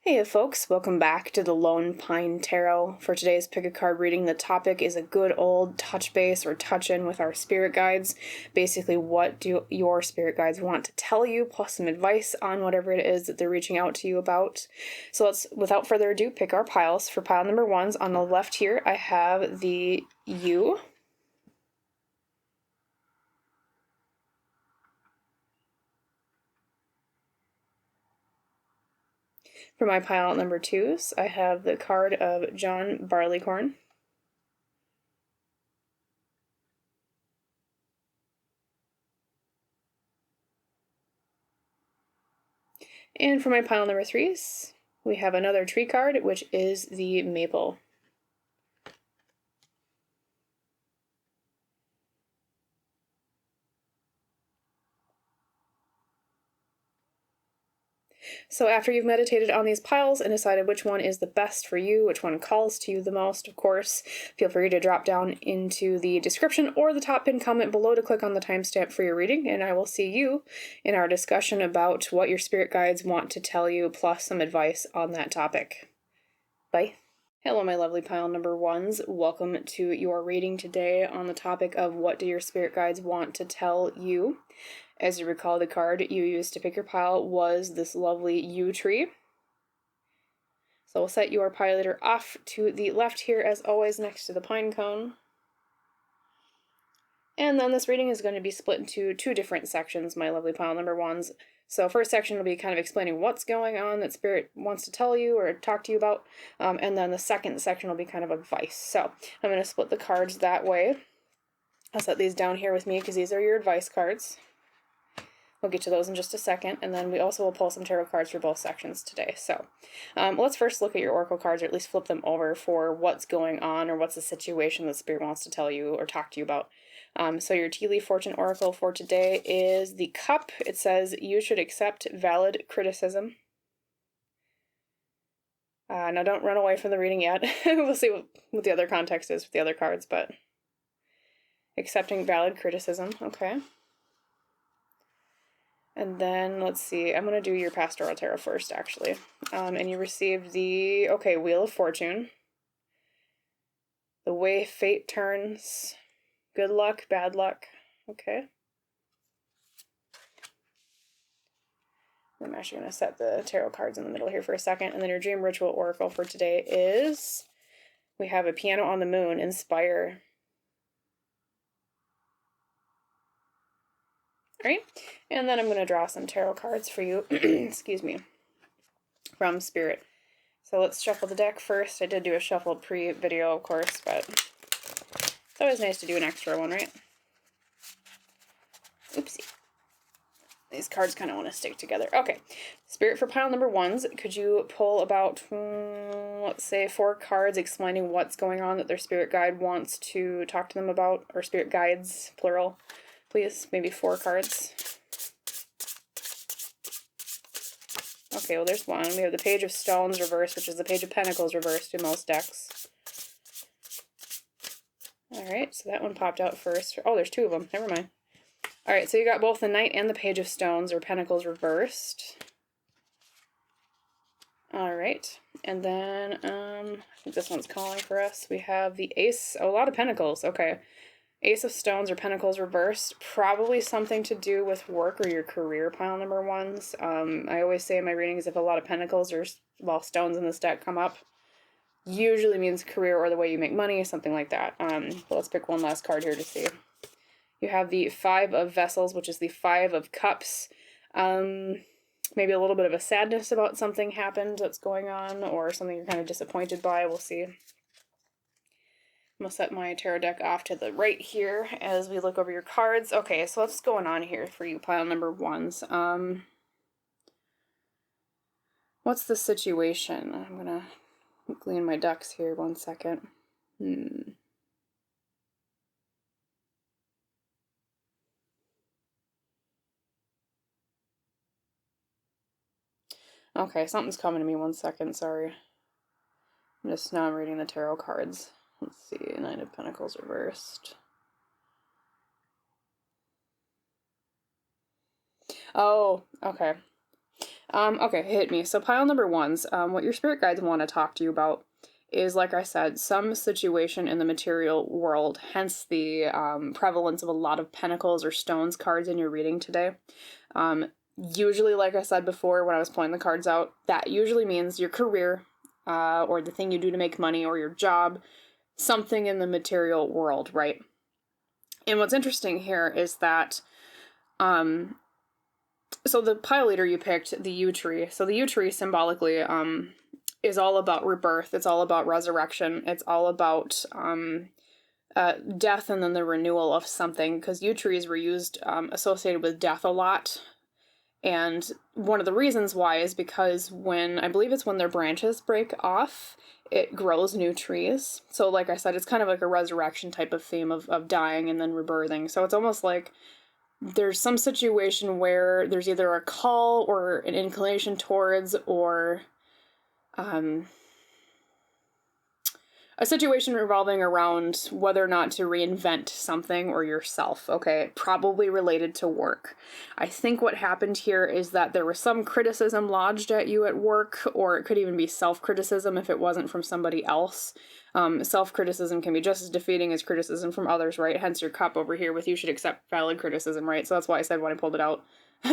Hey folks, welcome back to the Lone Pine Tarot. For today's pick a card reading, the topic is a good old touch base or touch in with our spirit guides. Basically, what do your spirit guides want to tell you, plus some advice on whatever it is that they're reaching out to you about. So let's, without further ado, pick our piles. For pile number 1, on the left here, I have the U. For my pile number 2s, I have the card of John Barleycorn. And for my pile number 3s, we have another tree card, which is the maple. So after you've meditated on these piles and decided which one is the best for you, which one calls to you the most, of course, feel free to drop down into the description or the top pinned comment below to click on the timestamp for your reading, and I will see you in our discussion about what your spirit guides want to tell you, plus some advice on that topic. Bye. Hello, my lovely pile number 1s. Welcome to your reading today on the topic of what do your spirit guides want to tell you. As you recall, the card you used to pick your pile was this lovely yew tree. So we'll set your pile leader off to the left here, as always, next to the pine cone. And then this reading is going to be split into 2 different sections, my lovely pile number 1s. So first section will be kind of explaining what's going on that spirit wants to tell you or talk to you about. And then the second section will be kind of advice. So I'm going to split the cards that way. I'll set these down here with me because these are your advice cards. We'll get to those in just a second, and then we also will pull some tarot cards for both sections today. So let's first look at your oracle cards, or at least flip them over for what's going on or what's the situation that spirit wants to tell you or talk to you about. So your tea leaf fortune oracle for today is the cup. It says you should accept valid criticism. Now don't run away from the reading yet. We'll see what the other context is with the other cards, but accepting valid criticism, okay. And then, let's see, I'm going to do your Pastoral Tarot first, actually. And you received the, Wheel of Fortune. The way fate turns. Good luck, bad luck. Okay. I'm actually going to set the tarot cards in the middle here for a second. And then your Dream Ritual Oracle for today is, we have a Piano on the Moon, Inspire. Alright, and then I'm going to draw some tarot cards for you, excuse me, from Spirit. So let's shuffle the deck first. I did do a shuffle pre-video, of course, but it's always nice to do an extra one, right? Oopsie. These cards kind of want to stick together. Okay, Spirit, for pile number 1s, could you pull about, let's say, 4 cards explaining what's going on that their spirit guide wants to talk to them about, or spirit guides, plural, please? Maybe 4 cards. Okay, well, there's one. We have the Page of Stones reversed, which is the Page of Pentacles reversed in most decks. Alright, so that one popped out first. Oh, there's 2 of them. Never mind. Alright, so you got both the Knight and the Page of Stones, or Pentacles, reversed. Alright, and then, I think this one's calling for us. We have the Ace, a lot of Pentacles, okay. Ace of Stones or Pentacles reversed, probably something to do with work or your career, pile number 1s. I always say in my readings, if a lot of Pentacles or, well, Stones in this deck come up, usually means career or the way you make money, something like that. But let's pick one last card here to see. You have the 5 of Vessels, which is the 5 of Cups. Maybe a little bit of a sadness about something happened that's going on, or something you're kind of disappointed by. We'll see. I'm going to set my tarot deck off to the right here as we look over your cards. Okay, so what's going on here for you, pile number 1s? What's the situation? I'm going to clean my ducks here 1 second. Okay, something's coming to me 1 second, sorry. Now I'm reading the tarot cards. Let's see, Nine of Pentacles reversed. Oh, okay. Okay, hit me. So pile number ones, what your spirit guides want to talk to you about is, like I said, some situation in the material world, hence the prevalence of a lot of pentacles or stones cards in your reading today. Usually, like I said before when I was pulling the cards out, that usually means your career, or the thing you do to make money, or your job, something in the material world, right? And what's interesting here is that, so the pile leader you picked, the yew tree. So the yew tree symbolically, is all about rebirth. It's all about resurrection. It's all about death and then the renewal of something, because yew trees were used associated with death a lot. And one of the reasons why is because I believe it's when their branches break off, it grows new trees. So like I said, it's kind of like a resurrection type of theme of dying and then rebirthing. So it's almost like there's some situation where there's either a call or an inclination towards, or a situation revolving around whether or not to reinvent something or yourself, okay? Probably related to work. I think what happened here is that there was some criticism lodged at you at work, or it could even be self-criticism if it wasn't from somebody else. Self-criticism can be just as defeating as criticism from others, right? Hence your cup over here with you should accept valid criticism, right? So that's why I said when I pulled it out,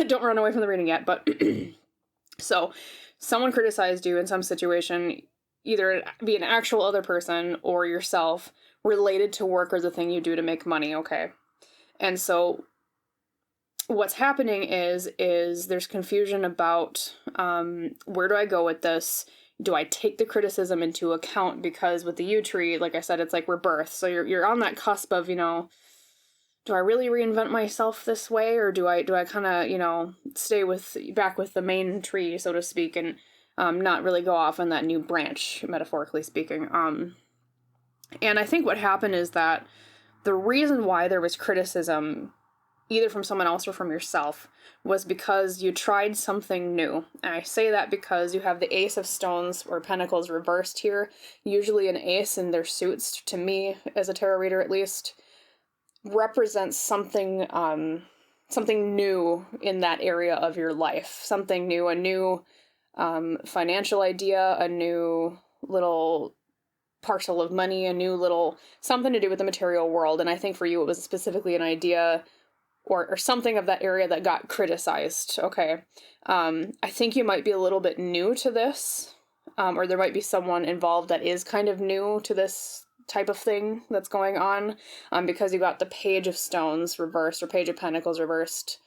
don't run away from the reading yet, but so someone criticized you in some situation, either be an actual other person or yourself, related to work or the thing you do to make money, okay? And so what's happening is there's confusion about where do I go with this? Do I take the criticism into account? Because with the yew tree, like I said, it's like rebirth. So you're on that cusp of, do I really reinvent myself this way, or do I kind of, stay back with the main tree, so to speak, and not really go off on that new branch, metaphorically speaking. And I think what happened is that the reason why there was criticism, either from someone else or from yourself, was because you tried something new. And I say that because you have the Ace of Stones or Pentacles reversed here. Usually an ace in their suits, to me, as a tarot reader at least, represents something new in that area of your life. Something new, a new financial idea, a new little parcel of money, a new little something to do with the material world. And I think for you it was specifically an idea or something of that area that got criticized. Okay. I think you might be a little bit new to this, or there might be someone involved that is kind of new to this type of thing that's going on, because you got the Page of Stones reversed or Page of Pentacles reversed.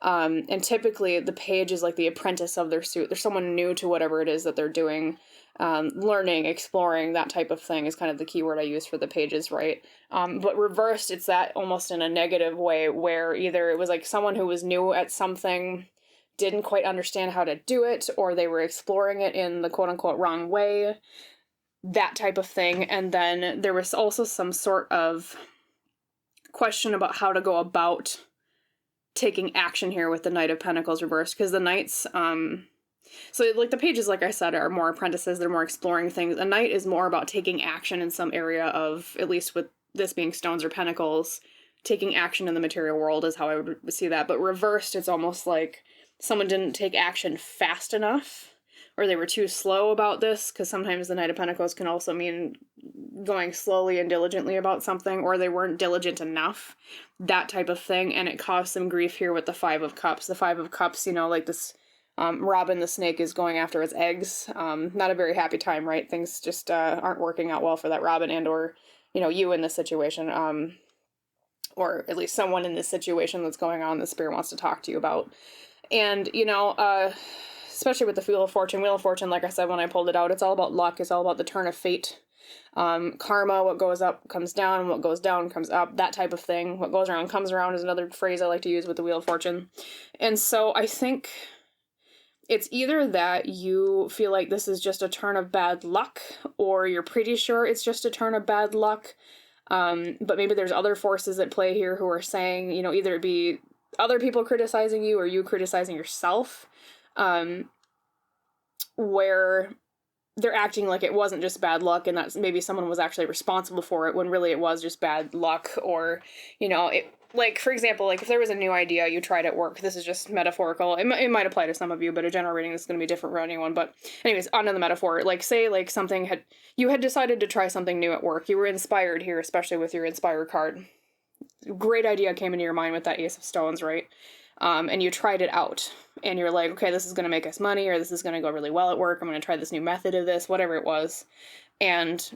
And typically the page is like the apprentice of their suit. There's someone new to whatever it is that they're doing, learning, exploring, that type of thing is kind of the key word I use for the pages, right? But reversed, it's that almost in a negative way where either it was like someone who was new at something didn't quite understand how to do it, or they were exploring it in the quote-unquote wrong way, that type of thing. And then there was also some sort of question about how to go about taking action here with the Knight of Pentacles reversed, because the Knights, so like the pages, like I said, are more apprentices, they're more exploring things. A Knight is more about taking action in some area of, at least with this being Stones or Pentacles, taking action in the material world is how I would see that. But reversed, it's almost like someone didn't take action fast enough, or they were too slow about this, because sometimes the Knight of Pentacles can also mean going slowly and diligently about something, or they weren't diligent enough, that type of thing, and it caused some grief here with the Five of Cups. The Five of Cups, like this Robin the snake is going after its eggs. Not a very happy time, right? Things just aren't working out well for that Robin and or, you in this situation, or at least someone in this situation that's going on the spirit wants to talk to you about. And, especially with the Wheel of Fortune. Wheel of Fortune, like I said when I pulled it out, it's all about luck. It's all about the turn of fate. Karma, what goes up comes down, what goes down comes up, that type of thing. What goes around comes around is another phrase I like to use with the Wheel of Fortune. And so I think it's either that you feel like this is just a turn of bad luck, or you're pretty sure it's just a turn of bad luck. But maybe there's other forces at play here who are saying, either it be other people criticizing you or you criticizing yourself, where they're acting like it wasn't just bad luck and that maybe someone was actually responsible for it when really it was just bad luck, or, like, for example, like if there was a new idea you tried at work, this is just metaphorical. It might apply to some of you, but a general reading is going to be different for anyone. But anyways, on to the metaphor. Like, say like you had decided to try something new at work. You were inspired here, especially with your inspire card. Great idea came into your mind with that Ace of Stones, right? And you tried it out. And you're like, okay, this is going to make us money, or this is going to go really well at work. I'm going to try this new method of this, whatever it was. And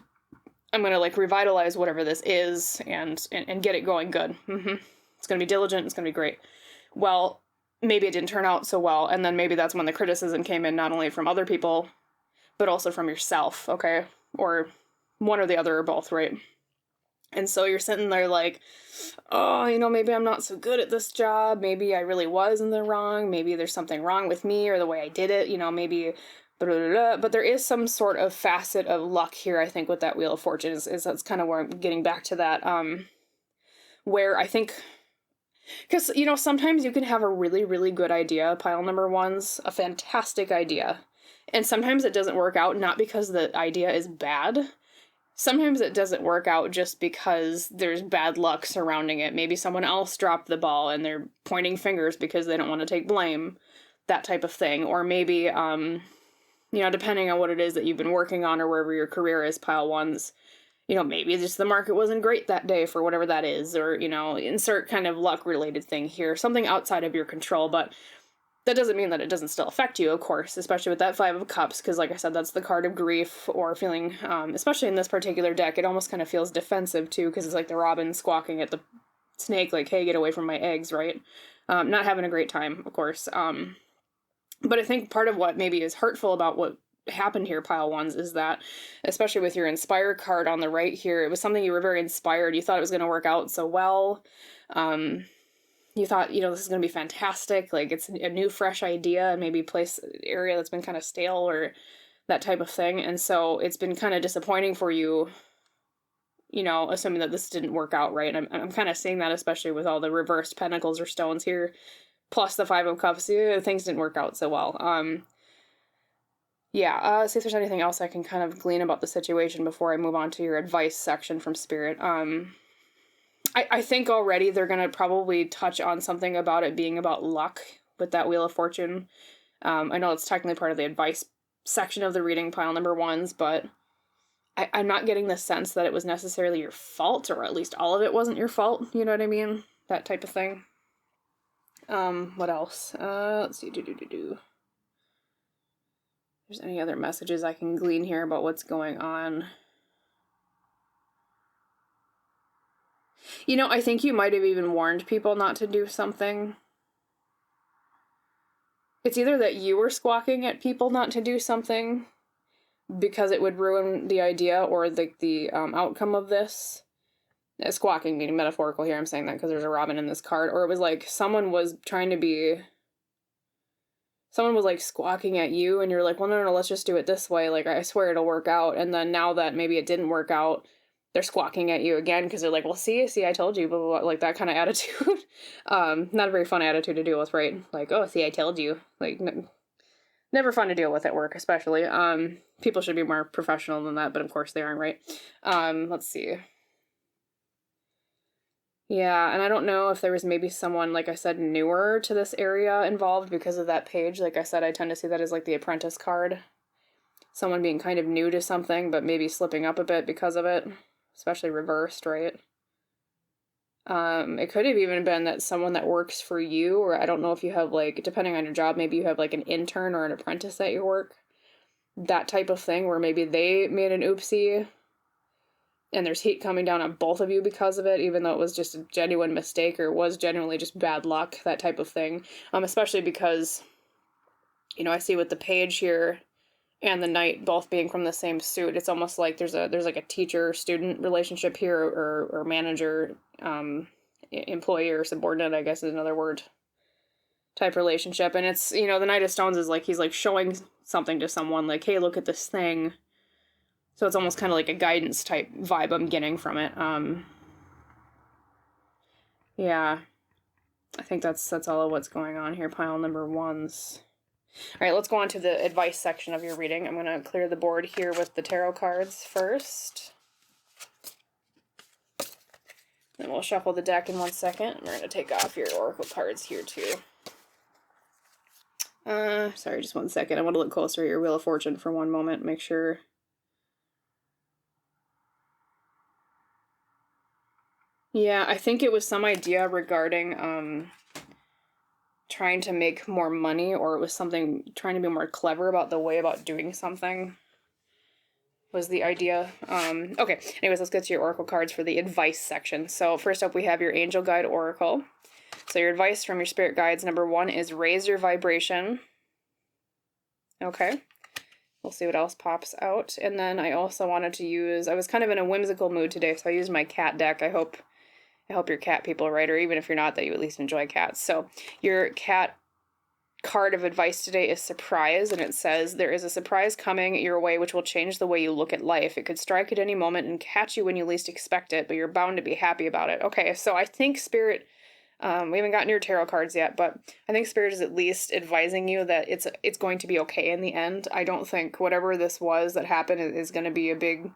I'm going to like revitalize whatever this is and get it going good. It's going to be diligent. It's going to be great. Well, maybe it didn't turn out so well. And then maybe that's when the criticism came in, not only from other people, but also from yourself. Okay. Or one or the other or both. Right. And so you're sitting there like, oh, you know, maybe I'm not so good at this job. Maybe I really was in the wrong. Maybe there's something wrong with me or the way I did it. You know, maybe blah, blah, blah. But there is some sort of facet of luck here, I think, with that Wheel of Fortune. Is that's kind of where I'm getting back to that. Where I think, because, you know, sometimes you can have a really, really good idea, pile number one's a fantastic idea. And sometimes it doesn't work out, not because the idea is bad. Sometimes it doesn't work out just because there's bad luck surrounding it. Maybe someone else dropped the ball and they're pointing fingers because they don't want to take blame, that type of thing. Or maybe, you know, depending on what it is that you've been working on or wherever your career is, pile ones, you know, maybe just the market wasn't great that day for whatever that is, or, you know, insert kind of luck related thing here, something outside of your control. But that doesn't mean that it doesn't still affect you, of course, especially with that Five of Cups, because like I said, that's the card of grief or feeling, especially in this particular deck, it almost kind of feels defensive too, because it's like the robin squawking at the snake, like, hey, get away from my eggs, right? Not having a great time, of course. But I think part of what maybe is hurtful about what happened here, pile ones, is that, especially with your Inspire card on the right here, it was something you were very inspired. You thought it was going to work out so well. You thought, you know, this is going to be fantastic. Like, it's a new, fresh idea, and maybe place area that's been kind of stale or that type of thing. And so it's been kind of disappointing for you, you know, assuming that this didn't work out right. And I'm kind of seeing that, especially with all the reversed pentacles or stones here, plus the Five of Cups. Yeah, things didn't work out so well. Yeah, see if there's anything else I can kind of glean about the situation before I move on to your advice section from Spirit. I think already they're going to probably touch on something about it being about luck with that Wheel of Fortune. I know it's technically part of the advice section of the reading, pile number ones, but I'm not getting the sense that it was necessarily your fault, or at least all of it wasn't your fault, you know what I mean? That type of thing. What else? Let's see, If there's any other messages I can glean here about what's going on. You know, I think you might have even warned people not to do something. It's either that you were squawking at people not to do something because it would ruin the idea or the outcome of this. Squawking being metaphorical here, I'm saying that because there's a robin in this card. Or it was like someone was like squawking at you and you're like, well, no, let's just do it this way. Like, I swear it'll work out. And then now that maybe it didn't work out, they're squawking at you again because they're like, well, see, I told you, blah, blah, blah, like that kind of attitude. Not a very fun attitude to deal with, right? Like, oh, see, I told you. Like, never fun to deal with at work, especially. People should be more professional than that, but of course they aren't, right? Let's see. Yeah, and I don't know if there was maybe someone, like I said, newer to this area involved because of that page. Like I said, I tend to see that as like the apprentice card. Someone being kind of new to something, but maybe slipping up a bit because of it. Especially reversed, right? It could have even been that someone that works for you, or I don't know if you have, like, depending on your job, maybe you have like an intern or an apprentice at your work. That type of thing where maybe they made an oopsie and there's heat coming down on both of you because of it, even though it was just a genuine mistake or it was genuinely just bad luck, that type of thing. Especially because, you know, I see with the page here and the knight both being from the same suit, it's almost like there's like a teacher-student relationship here, or manager, employee or subordinate, I guess is another word, type relationship. And it's, you know, the Knight of Stones is like, he's like showing something to someone, like, hey, look at this thing. So it's almost kind of like a guidance type vibe I'm getting from it. Yeah, I think that's all of what's going on here, pile number ones. All right, let's go on to the advice section of your reading. I'm going to clear the board here with the tarot cards first. Then we'll shuffle the deck in 1 second. We're going to take off your oracle cards here too. Sorry, just 1 second. I want to look closer at your Wheel of Fortune for one moment. Make sure. Yeah, I think it was some idea regarding trying to make more money, or it was something trying to be more clever about the way about doing something was the idea. Okay, anyways, let's get to your oracle cards for the advice section. So first up, we have your Angel Guide Oracle. So your advice from your spirit guides, number 1 is raise your vibration. Okay, we'll see what else pops out. And then I also wanted to use, I was kind of in a whimsical mood today, so I used my cat deck. I hope your cat people are right, or even if you're not, that you at least enjoy cats. So your cat card of advice today is surprise, and it says there is a surprise coming your way which will change the way you look at life. It could strike at any moment and catch you when you least expect it, but you're bound to be happy about it. Okay, so I think Spirit, we haven't gotten your tarot cards yet, but I think Spirit is at least advising you that it's going to be okay in the end. I don't think whatever this was that happened is going to be a big,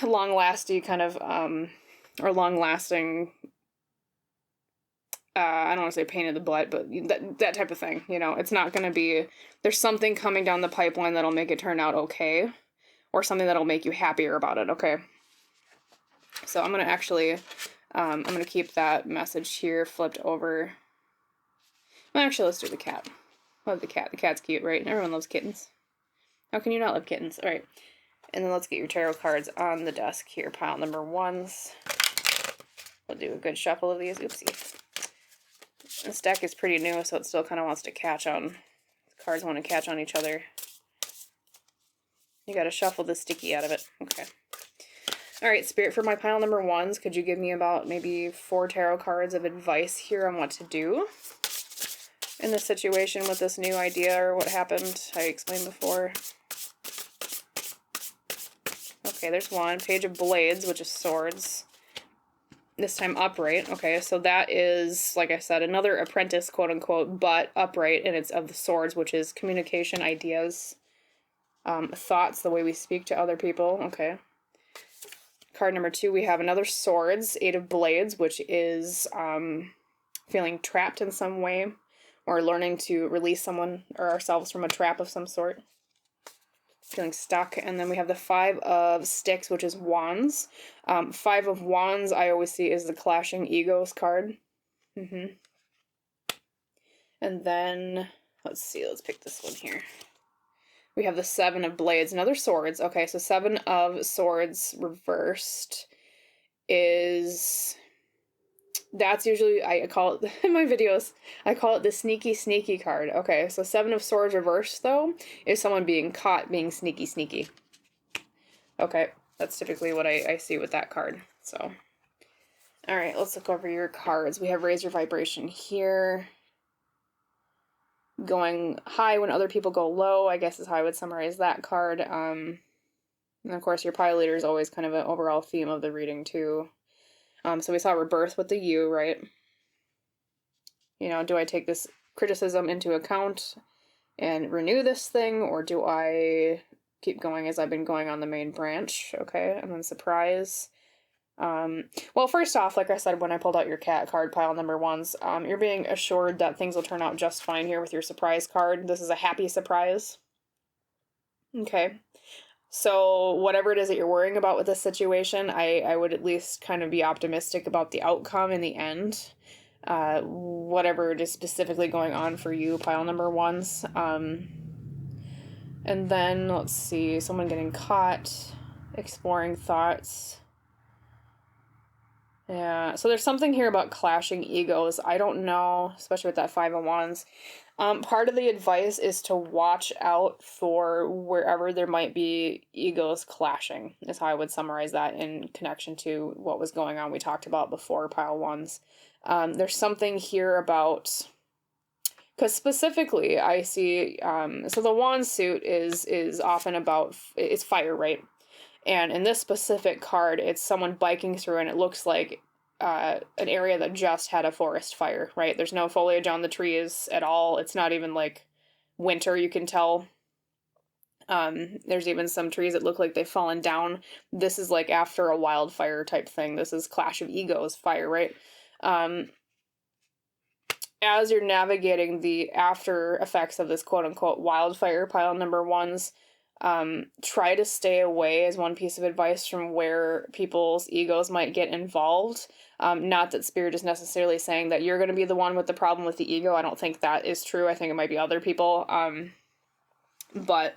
long-lasting kind of, or long-lasting, I don't want to say pain in the butt, but that type of thing, you know, it's not going to be, there's something coming down the pipeline that'll make it turn out okay, or something that'll make you happier about it, okay? So I'm going to actually, I'm going to keep that message here flipped over. Well, actually, let's do the cat. Love the cat. The cat's cute, right? Everyone loves kittens. How can you not love kittens? All right. And then let's get your tarot cards on the desk here. Pile number 1s. We'll do a good shuffle of these. Oopsie. This deck is pretty new, so it still kind of wants to catch on. The cards want to catch on each other. You got to shuffle the sticky out of it. Okay. All right, Spirit, for my pile number 1s, could you give me about maybe 4 tarot cards of advice here on what to do in this situation with this new idea or what happened I explained before? Okay, there's 1. Page of Blades, which is swords. This time upright. Okay, so that is, like I said, another apprentice, quote unquote, but upright, and it's of the swords, which is communication, ideas, thoughts, the way we speak to other people. Okay. Card number 2, we have another swords, 8 of Blades, which is feeling trapped in some way, or learning to release someone or ourselves from a trap of some sort. Feeling stuck. And then we have the 5 of Sticks, which is wands. 5 of Wands I always see is the clashing egos card. And then let's see, let's pick this one here. We have the 7 of Blades, another swords. Okay, so 7 of Swords reversed is, that's usually, I call it, in my videos, I call it the sneaky card. Okay, so 7 of Swords reversed, though, is someone being caught being sneaky. Okay, that's typically what I see with that card, so. All right, let's look over your cards. We have Raise Your Vibration here. Going high when other people go low, I guess is how I would summarize that card. And of course, your pile leader is always kind of an overall theme of the reading, too. So we saw rebirth with the U, right? You know, do I take this criticism into account and renew this thing, or do I keep going as I've been going on the main branch? Okay, and then surprise. Well, first off, like I said, when I pulled out your cat card, pile number 1s, you're being assured that things will turn out just fine here with your surprise card. This is a happy surprise. Okay. So whatever it is that you're worrying about with this situation, I would at least kind of be optimistic about the outcome in the end. Whatever it is specifically going on for you, pile number 1s. And then, let's see, someone getting caught, exploring thoughts. Yeah, so there's something here about clashing egos. I don't know, especially with that 5 of Wands. Part of the advice is to watch out for wherever there might be egos clashing, is how I would summarize that in connection to what was going on we talked about before, pile 1s. There's something here about, because specifically I see, so the wand suit is often about, it's fire, right? And in this specific card, it's someone biking through, and it looks like an area that just had a forest fire, right? There's no foliage on the trees at all. It's not even like winter, you can tell. There's even some trees that look like they've fallen down. This is like after a wildfire type thing. This is Clash of Egos fire, right? As you're navigating the after effects of this quote unquote wildfire, pile number ones, try to stay away, as one piece of advice, from where people's egos might get involved. Not that Spirit is necessarily saying that you're going to be the one with the problem with the ego. I don't think that is true. I think it might be other people. But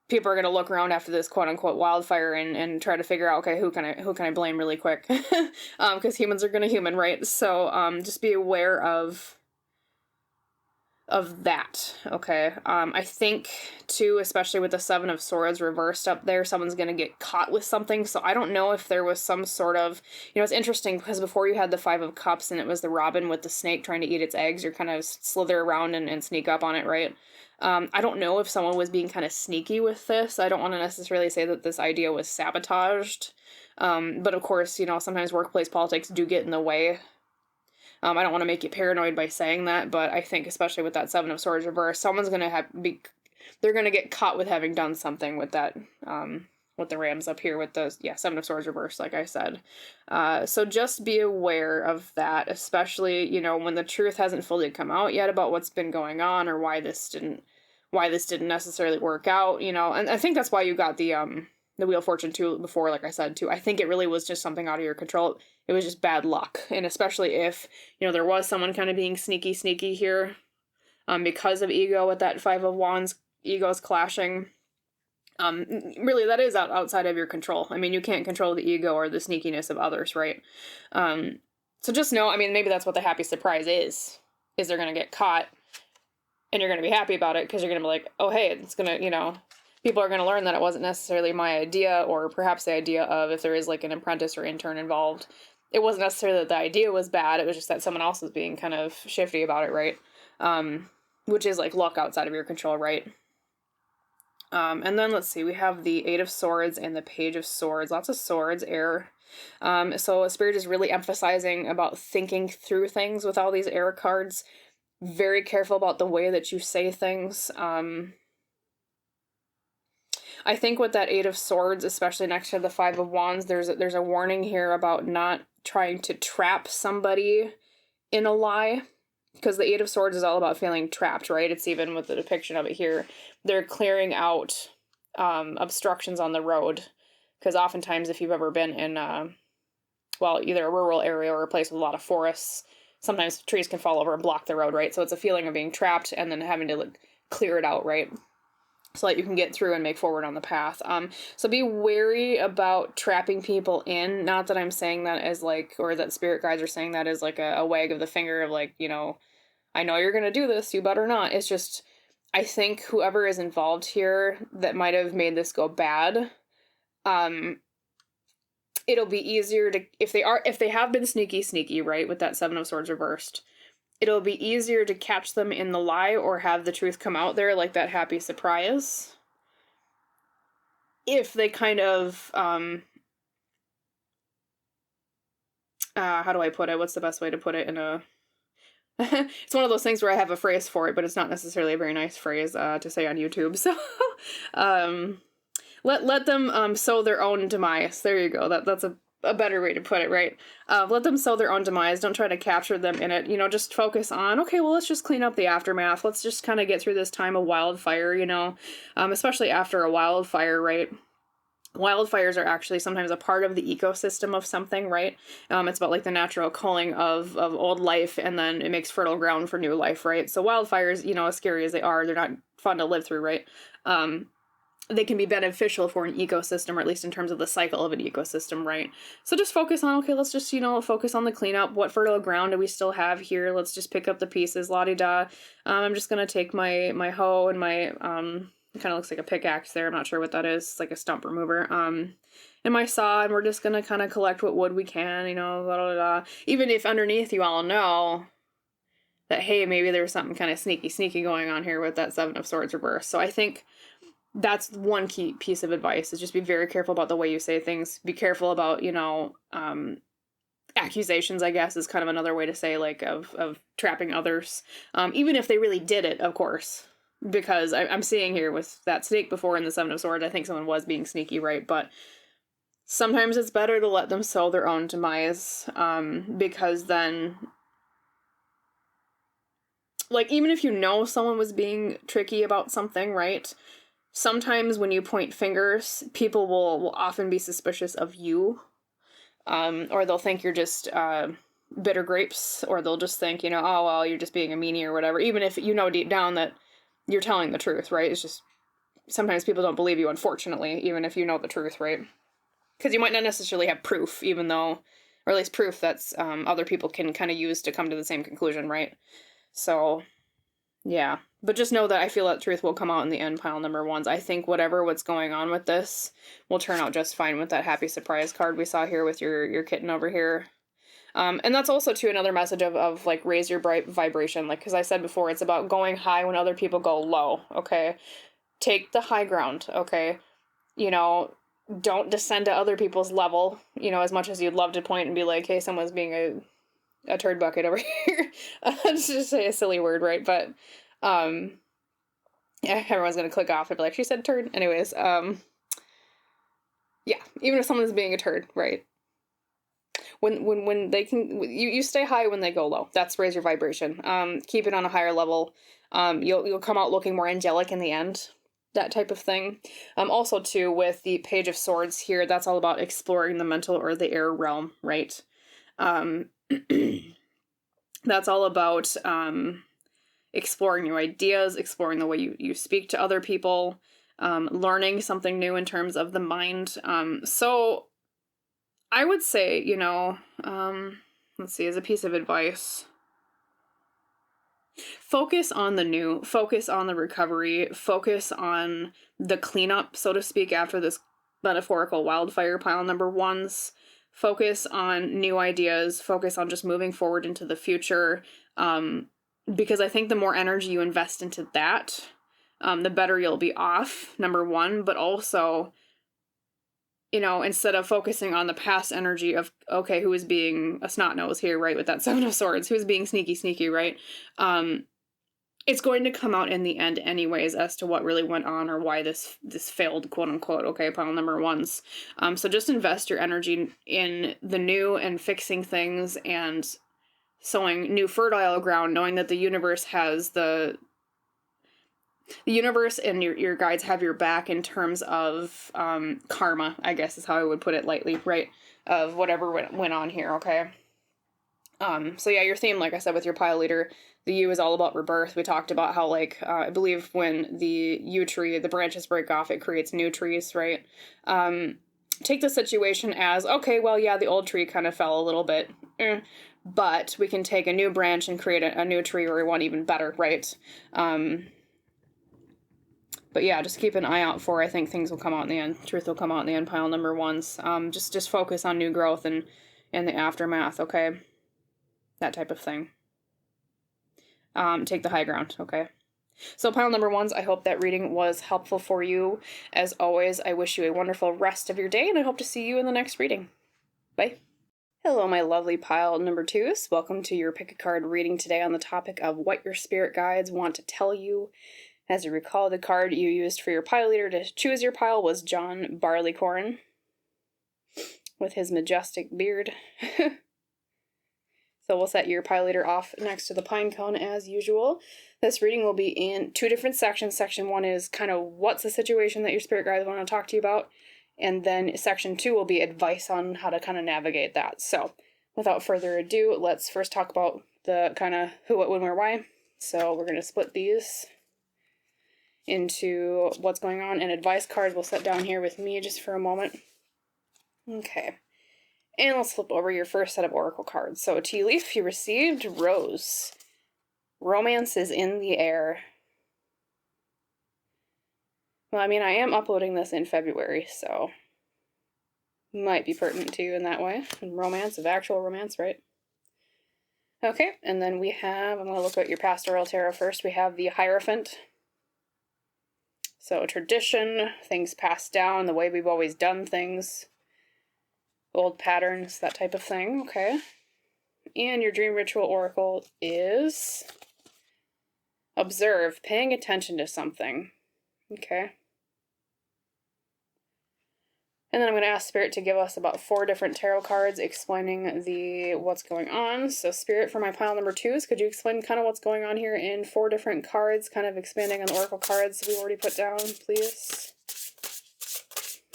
people are going to look around after this quote unquote wildfire and try to figure out, okay, who can I blame really quick? Because humans are going to human, right? So, just be aware of that, okay? I think, too, especially with the Seven of Swords reversed up there, someone's going to get caught with something, so I don't know if there was some sort of, it's interesting, because before you had the Five of Cups, and it was the robin with the snake trying to eat its eggs, you're kind of slither around and sneak up on it, right? I don't know if someone was being kind of sneaky with this. I don't want to necessarily say that this idea was sabotaged, but of course, sometimes workplace politics do get in the way. I don't want to make you paranoid by saying that, but I think especially with that Seven of Swords reverse, someone's going to they're going to get caught with having done something with that, with the Rams up here with the, Seven of Swords reverse, like I said. So just be aware of that, especially, when the truth hasn't fully come out yet about what's been going on or why this didn't necessarily work out, and I think that's why you got the Wheel of Fortune too before, like I said, too. I think it really was just something out of your control. It was just bad luck. And especially if, there was someone kind of being sneaky here, because of ego with that Five of Wands, egos clashing. Really, that is outside of your control. I mean, you can't control the ego or the sneakiness of others, right? So just know, maybe that's what the happy surprise is they're going to get caught and you're going to be happy about it because you're going to be like, oh, hey, it's going to, people are going to learn that it wasn't necessarily my idea, or perhaps the idea of, if there is like an apprentice or intern involved, it wasn't necessarily that the idea was bad, it was just that someone else was being kind of shifty about it, right? Which is like luck outside of your control, right? And then let's see, we have the Eight of Swords and the Page of Swords, lots of swords, air. So Spirit is really emphasizing about thinking through things with all these air cards. Very careful about the way that you say things. I think with that Eight of Swords, especially next to the Five of Wands, there's a warning here about not trying to trap somebody in a lie, because the Eight of Swords is all about feeling trapped, right? It's even with the depiction of it here. They're clearing out obstructions on the road, because oftentimes if you've ever been in, either a rural area or a place with a lot of forests, sometimes trees can fall over and block the road, right? So it's a feeling of being trapped and then having to clear it out, right? So that you can get through and make forward on the path. So be wary about trapping people in. Not that I'm saying that as or that spirit guides are saying that as a wag of the finger of I know you're going to do this, you better not. It's just, I think whoever is involved here that might have made this go bad, it'll be easier to, if they have been sneaky, right, with that Seven of Swords reversed, it'll be easier to catch them in the lie or have the truth come out there, like that happy surprise, if they kind of, how do I put it? What's the best way to put it in a... It's one of those things where I have a phrase for it, but it's not necessarily a very nice phrase to say on YouTube, so... let them sow their own demise. There you go. That's a better way to put it, right? Let them sow their own demise. Don't try to capture them in it. Just focus on, okay, well, let's just clean up the aftermath. Let's just kind of get through this time of wildfire, especially after a wildfire, right? Wildfires are actually sometimes a part of the ecosystem of something, right? It's about the natural culling of old life, and then it makes fertile ground for new life, right? So wildfires, as scary as they are, they're not fun to live through, right? They can be beneficial for an ecosystem, or at least in terms of the cycle of an ecosystem, right? So just focus on, okay, let's just, focus on the cleanup. What fertile ground do we still have here? Let's just pick up the pieces, la-di-da. I'm just going to take my hoe and my, it kind of looks like a pickaxe there. I'm not sure what that is. It's like a stump remover. And my saw, and we're just going to kind of collect what wood we can, la-da-da. Even if underneath you all know that, hey, maybe there's something kind of sneaky going on here with that Seven of Swords reverse. So I think that's one key piece of advice, is just be very careful about the way you say things. Be careful about, accusations, I guess, is kind of another way to say, of trapping others. Even if they really did it, of course. because I'm seeing here with that snake before in the Seven of Swords, I think someone was being sneaky, right? But sometimes it's better to let them sow their own demise, because then, like, even if you know someone was being tricky about something, right? Sometimes when you point fingers, people will often be suspicious of you, or they'll think you're just bitter grapes, or they'll just think, oh, well, you're just being a meanie or whatever, even if you know deep down that you're telling the truth, right? It's just sometimes people don't believe you, unfortunately, even if you know the truth, right? Because you might not necessarily have proof, even though, or at least proof that's other people can kind of use to come to the same conclusion, right? So, yeah. But just know that I feel that truth will come out in the end, pile number ones. I think what's going on with this will turn out just fine with that happy surprise card we saw here with your kitten over here. And that's also, too, another message of like, raise your vibration. Like, because I said before, it's about going high when other people go low, okay? Take the high ground, okay? Don't descend to other people's level, as much as you'd love to point and be like, hey, someone's being a turd bucket over here. Let's just say a silly word, right? But, yeah, everyone's gonna click off and be like, she said turd. Anyways, yeah, even if someone's being a turd, right? When they can, you stay high when they go low. That's raise your vibration. Keep it on a higher level. You'll come out looking more angelic in the end. That type of thing. Also, too, with the Page of Swords here, that's all about exploring the mental or the air realm, right? That's all about exploring new ideas, exploring the way you speak to other people, learning something new in terms of the mind. So I would say, let's see, as a piece of advice, focus on the new, focus on the recovery, focus on the cleanup, so to speak, after this metaphorical wildfire pile number ones. Focus on new ideas, focus on just moving forward into the future, because I think the more energy you invest into that, the better you'll be off, number one, but also, instead of focusing on the past energy of, okay, who is being a snot nose here, right, with that Seven of Swords, who's being sneaky, right? It's going to come out in the end anyways as to what really went on or why this failed, quote unquote, okay, pile number ones. So just invest your energy in the new and fixing things and sowing new fertile ground, knowing that the universe has the universe and your guides have your back in terms of karma, I guess is how I would put it lightly, right? Of whatever went on here, okay? So yeah, your theme, like I said, with your pile leader, the U is all about rebirth. We talked about how, like, I believe when the U tree, the branches break off, it creates new trees, right? Take the situation as, okay, well, yeah, the old tree kind of fell a little bit, but we can take a new branch and create a new tree or one even better, right? But yeah, just keep an eye out for, I think things will come out in the end. Truth will come out in the end, pile number ones. Just focus on new growth and the aftermath, okay? That type of thing. Take the high ground, okay? So pile number ones, I hope that reading was helpful for you. As always, I wish you a wonderful rest of your day, and I hope to see you in the next reading. Bye. Hello, my lovely pile number twos. Welcome to your pick a card reading today on the topic of what your spirit guides want to tell you. As you recall, the card you used for your pile leader to choose your pile was John Barleycorn, with his majestic beard. So we'll set your pile leader off next to the pine cone as usual. This reading will be in two different sections. Section one is kind of what's the situation that your spirit guides want to talk to you about. And then section two will be advice on how to kind of navigate that. So without further ado, let's first talk about the kind of who, what, when, where, why. So we're going to split these into what's going on, and advice cards will sit down here with me just for a moment. Okay. And let's flip over your first set of oracle cards. So, tea leaf, you received Rose. Romance is in the air. Well, I mean, I am uploading this in February, so might be pertinent to you in that way. And romance, of actual romance, right? Okay, and then we have, I'm going to look at your Pastoral Tarot first. We have the Hierophant. So, tradition, things passed down, the way we've always done things. Old patterns, that type of thing, okay. And your dream ritual oracle is Observe, paying attention to something. Okay. And then I'm going to ask Spirit to give us about 4 different tarot cards explaining what's going on. So Spirit, for my pile number 2s, could you explain kind of what's going on here in 4 different cards, kind of expanding on the Oracle cards we've already put down, please?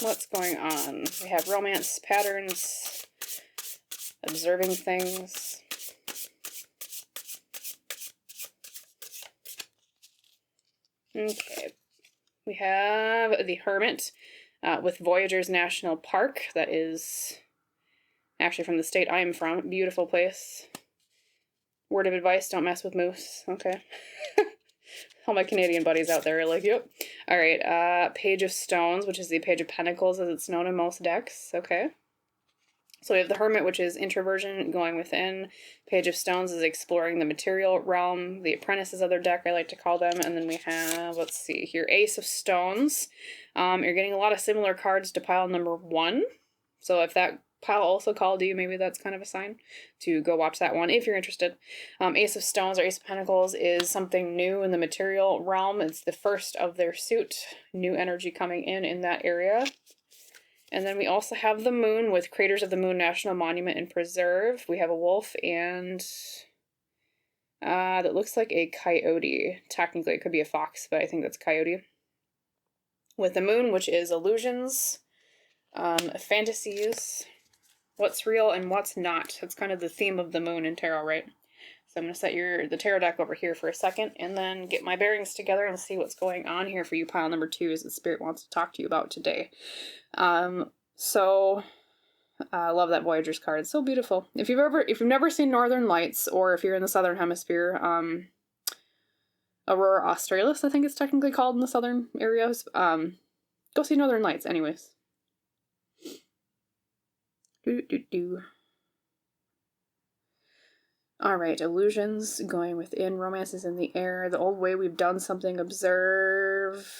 What's going on? We have romance, patterns, observing things. Okay. We have the Hermit. With Voyagers National Park. That is actually from the state I'm from. Beautiful place. Word of advice, don't mess with moose. Okay. All my Canadian buddies out there are like, yep. All right, Page of Stones, which is the Page of Pentacles as it's known in most decks. Okay. So we have the Hermit, which is introversion, going within. Page of Stones is exploring the material realm. The Apprentice is other deck, I like to call them. And then we have, let's see here, Ace of Stones. You're getting a lot of similar cards to pile number 1. So if that pile also called you, maybe that's kind of a sign to go watch that one if you're interested. Ace of Stones or Ace of Pentacles is something new in the material realm. It's the first of their suit. New energy coming in that area. And then we also have the Moon with Craters of the Moon National Monument and Preserve. We have a wolf and that looks like a coyote. Technically it could be a fox, but I think that's coyote. With the Moon, which is illusions, fantasies, what's real and what's not. That's kind of the theme of the Moon in tarot, right? So I'm going to set the tarot deck over here for a second and then get my bearings together and see what's going on here for you pile number 2s that Spirit wants to talk to you about today. So I love that Voyagers card. It's so beautiful. If you've never seen Northern Lights, or if you're in the Southern Hemisphere, Aurora Australis, I think it's technically called in the southern areas, go see Northern Lights anyways. Alright, illusions going within, romances in the air, the old way we've done something, observe.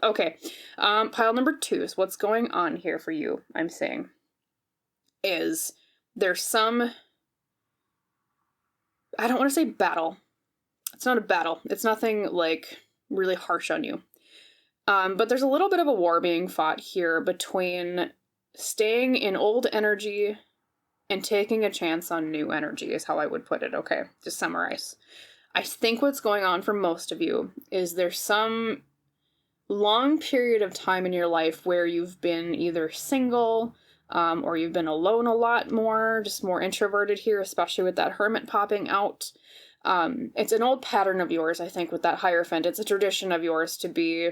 Okay, pile number 2 is what's going on here for you, I'm saying, is there's some, I don't want to say battle. It's not a battle. It's nothing like really harsh on you. But there's a little bit of a war being fought here between staying in old energy and taking a chance on new energy is how I would put it. Okay, to summarize. I think what's going on for most of you is there's some long period of time in your life where you've been either single or you've been alone a lot more, just more introverted here, especially with that Hermit popping out. It's an old pattern of yours, I think, with that Hierophant. It's a tradition of yours to be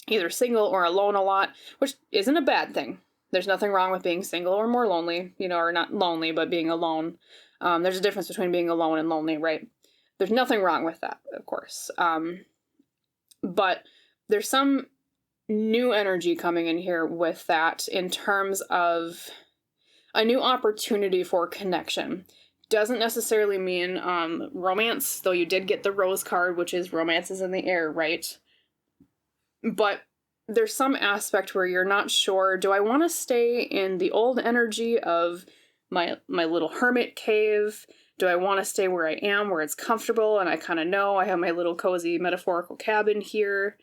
either single or alone a lot, which isn't a bad thing. There's nothing wrong with being single or more lonely, or not lonely, but being alone. There's a difference between being alone and lonely, right? There's nothing wrong with that, of course. But there's some new energy coming in here with that in terms of a new opportunity for connection. Doesn't necessarily mean romance, though you did get the Rose card, which is romances in the air, right? But there's some aspect where you're not sure, do I want to stay in the old energy of my little hermit cave? Do I want to stay where I am, where it's comfortable, and I kind of know I have my little cozy metaphorical cabin here?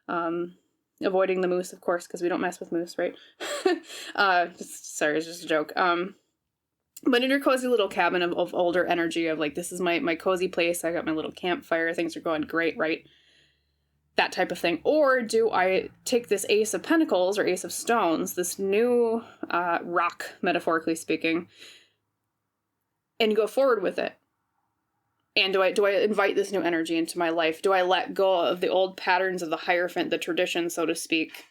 Avoiding the moose, of course, because we don't mess with moose, right? Sorry, it's just a joke. But in your cozy little cabin of older energy, of like, this is my cozy place, I got my little campfire, things are going great, right? That type of thing. Or do I take this Ace of Pentacles or Ace of Stones, this new rock, metaphorically speaking, and go forward with it? And do I invite this new energy into my life? Do I let go of the old patterns of the Hierophant, the tradition, so to speak,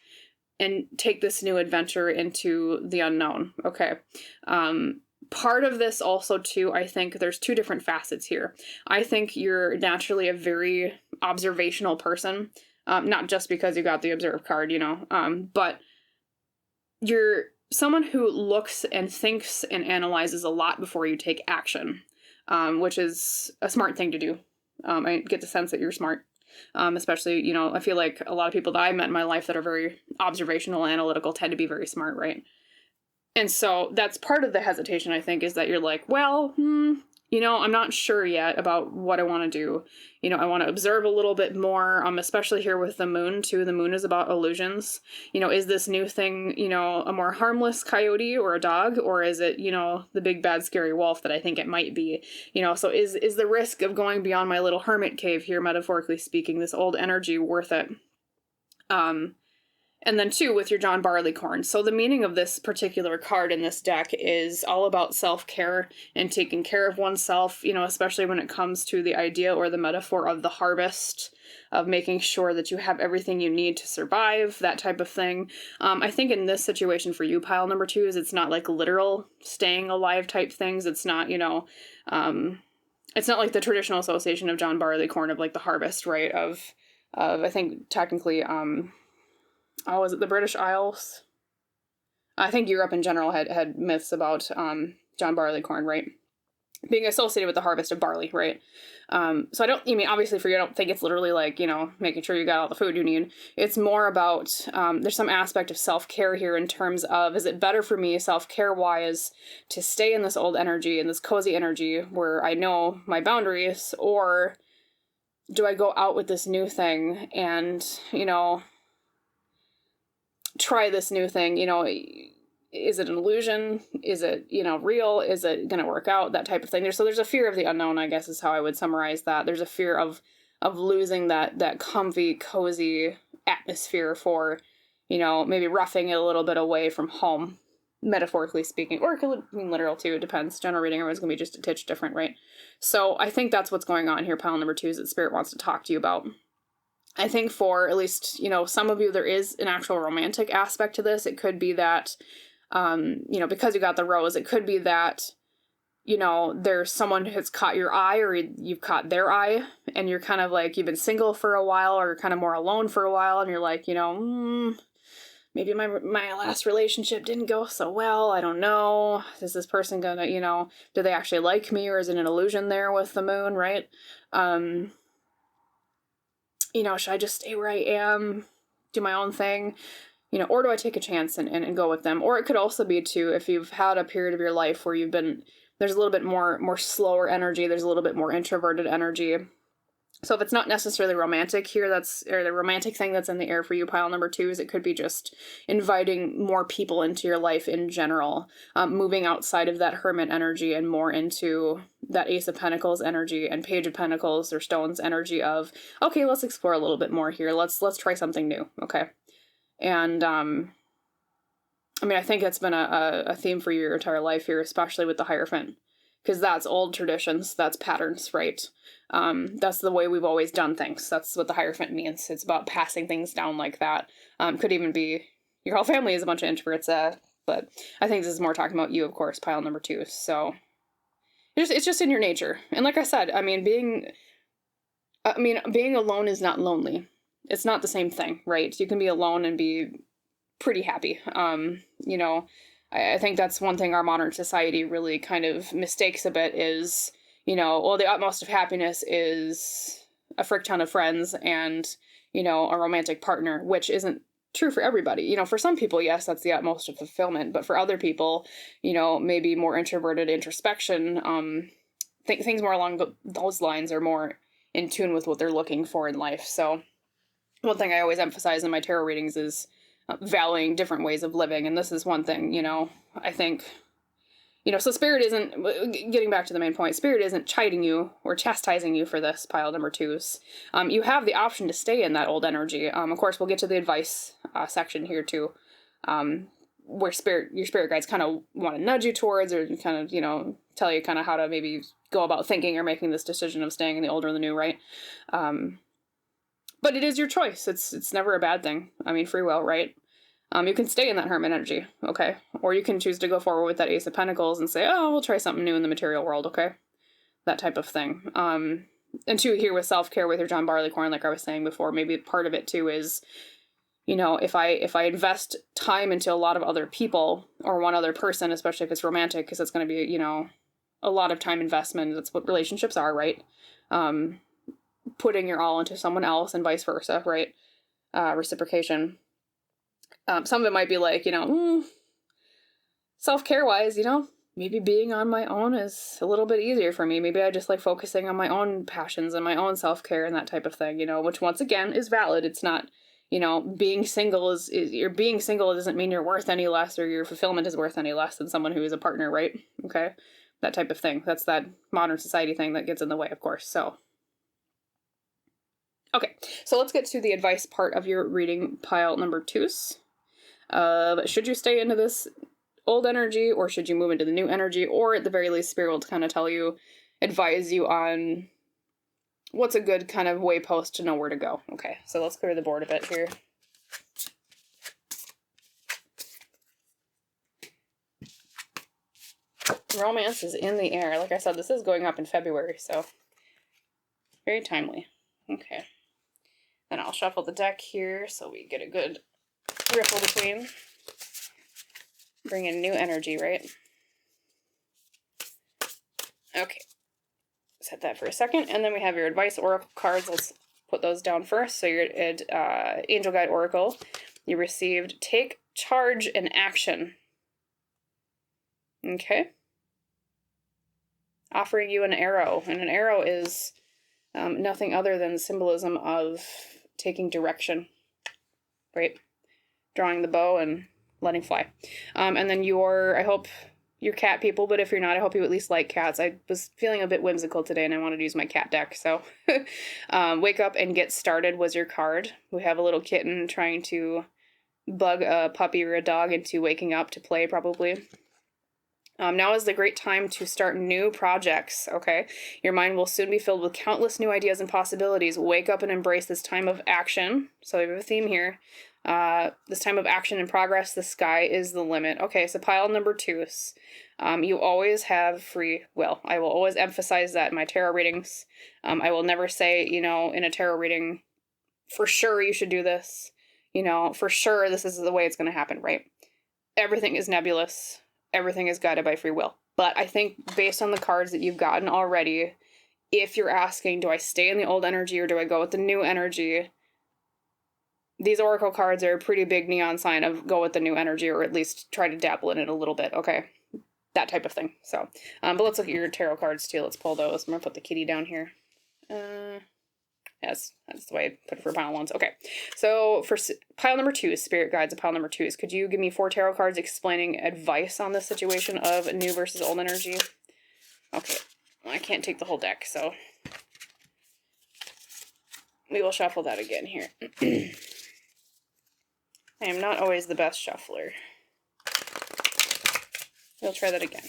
and take this new adventure into the unknown? Okay. Part of this also, too, I think there's 2 different facets here. I think you're naturally a very observational person, not just because you got the Observe card, but you're someone who looks and thinks and analyzes a lot before you take action, which is a smart thing to do. I get the sense that you're smart, especially, I feel like a lot of people that I've met in my life that are very observational, analytical tend to be very smart, right? And so that's part of the hesitation, I think, is that you're like, well, I'm not sure yet about what I want to do. I want to observe a little bit more, especially here with the moon too. The moon is about illusions. Is this new thing, a more harmless coyote or a dog, or is it, the big bad scary wolf that I think it might be? So is the risk of going beyond my little hermit cave here, metaphorically speaking, this old energy, worth it? And then two, with your John Barleycorn. So the meaning of this particular card in this deck is all about self-care and taking care of oneself, especially when it comes to the idea or the metaphor of the harvest, of making sure that you have everything you need to survive, that type of thing. I think in this situation for you, pile number 2, is it's not like literal staying alive type things. It's not, it's not like the traditional association of John Barleycorn of like the harvest, right? Of I think technically, was it the British Isles? I think Europe in general had myths about John Barleycorn, right? Being associated with the harvest of barley, right? So obviously for you, I don't think it's literally like, making sure you got all the food you need. It's more about, there's some aspect of self-care here in terms of, is it better for me self-care-wise to stay in this old energy, in this cozy energy where I know my boundaries, or do I go out with this new thing and, try this new thing? Is it an illusion? Is it, real? Is it going to work out? That type of thing. There's a fear of the unknown, I guess is how I would summarize that. There's a fear of losing that comfy, cozy atmosphere for, maybe roughing it a little bit away from home, metaphorically speaking, or it could mean literal too. It depends. General reading everyone's going to be just a titch different, right? So I think that's what's going on here. Pile number 2 is that Spirit wants to talk to you about. I think for at least, some of you, there is an actual romantic aspect to this. It could be that, because you got the rose, it could be that, there's someone who's caught your eye, or you've caught their eye, and you're kind of like, you've been single for a while, or you're kind of more alone for a while, and you're like, maybe my last relationship didn't go so well. I don't know. Is this person gonna, do they actually like me, or is it an illusion there with the moon, right? Should I just stay where I am, do my own thing, or do I take a chance and go with them? Or it could also be too, if you've had a period of your life where there's a little bit more slower energy, there's a little bit more introverted energy. So if it's not necessarily romantic here, or the romantic thing that's in the air for you, pile number 2, is it could be just inviting more people into your life in general, moving outside of that hermit energy and more into that Ace of Pentacles energy and Page of Pentacles or Stones energy of, okay, let's explore a little bit more here. Let's try something new. Okay. And, I think it's been a theme for your entire life here, especially with the Hierophant, because that's old traditions, that's patterns, right? That's the way we've always done things. That's what the Hierophant means. It's about passing things down like that. Could even be your whole family is a bunch of introverts, but I think this is more talking about you, of course, pile number 2. So it's just in your nature. And like I said, being alone is not lonely. It's not the same thing, right? You can be alone and be pretty happy. I think that's one thing our modern society really kind of mistakes a bit is, the utmost of happiness is a frick ton of friends and, a romantic partner, which isn't true for everybody. For some people, yes, that's the utmost of fulfillment, but for other people, maybe more introverted introspection, things more along those lines are more in tune with what they're looking for in life. So one thing I always emphasize in my tarot readings is valuing different ways of living. And this is one thing, I think, so Spirit isn't, getting back to the main point, Spirit isn't chiding you or chastising you for this, pile number 2s. You have the option to stay in that old energy. Of course, we'll get to the advice section here too, where your spirit guides kind of want to nudge you towards, or kind of, tell you kind of how to maybe go about thinking or making this decision of staying in the old or the new, right? But it is your choice. It's never a bad thing. Free will, right? You can stay in that hermit energy, okay? Or you can choose to go forward with that Ace of Pentacles and say, oh, we'll try something new in the material world, okay? That type of thing. And two, here with self-care with your John Barleycorn, like I was saying before, maybe part of it too is, if I invest time into a lot of other people or one other person, especially if it's romantic, because it's going to be, a lot of time investment. That's what relationships are, right? Putting your all into someone else and vice versa, right? Reciprocation. Some of it might be like, self-care wise, maybe being on my own is a little bit easier for me. Maybe I just like focusing on my own passions and my own self-care and that type of thing, you know, which once again is valid. It's not, you know, being single is you're being single doesn't mean you're worth any less or your fulfillment is worth any less than someone who is a partner, right? Okay. That type of thing. That's that modern society thing that gets in the way, of course. So, okay. So let's get to the advice part of your reading, pile number 2s. Should you stay into this old energy or should you move into the new energy, or at the very least Spirit will kind of tell you, advise you on what's a good kind of waypost to know where to go. Okay, so let's clear the board a bit here. Romance is in the air. Like I said, this is going up in February, so very timely. Okay, then I'll shuffle the deck here so we get a good ripple between. Bring in new energy, right? Okay. Set that for a second. And then we have your advice oracle cards. Let's put those down first. So your Angel Guide Oracle. You received take charge and action. Okay. Offering you an arrow. And an arrow is nothing other than symbolism of taking direction. Right? Drawing the bow and letting fly. And then I hope you're cat people, but if you're not, I hope you at least like cats. I was feeling a bit whimsical today and I wanted to use my cat deck. So wake up and get started was your card. We have a little kitten trying to bug a puppy or a dog into waking up to play probably. Now is the great time to start new projects, okay? Your mind will soon be filled with countless new ideas and possibilities. Wake up and embrace this time of action. So we have a theme here. This time of action and progress, the sky is the limit. Okay, so pile number 2s. You always have free will. I will always emphasize that in my tarot readings. I will never say, you know, in a tarot reading, for sure you should do this. You know, for sure this is the way it's going to happen, right? Everything is nebulous. Everything is guided by free will. But I think based on the cards that you've gotten already, if you're asking, do I stay in the old energy or do I go with the new energy? These oracle cards are a pretty big neon sign of go with the new energy or at least try to dabble in it a little bit, okay? That type of thing. So, but let's look at your tarot cards too. Let's pull those. I'm going to put the kitty down here. Yes, that's the way I put it for pile 1s. Okay, so for pile number 2, spirit guides of pile number 2s. Could you give me 4 tarot cards explaining advice on this situation of new versus old energy? Okay, well, I can't take the whole deck, so we will shuffle that again here. I am not always the best shuffler. We'll try that again.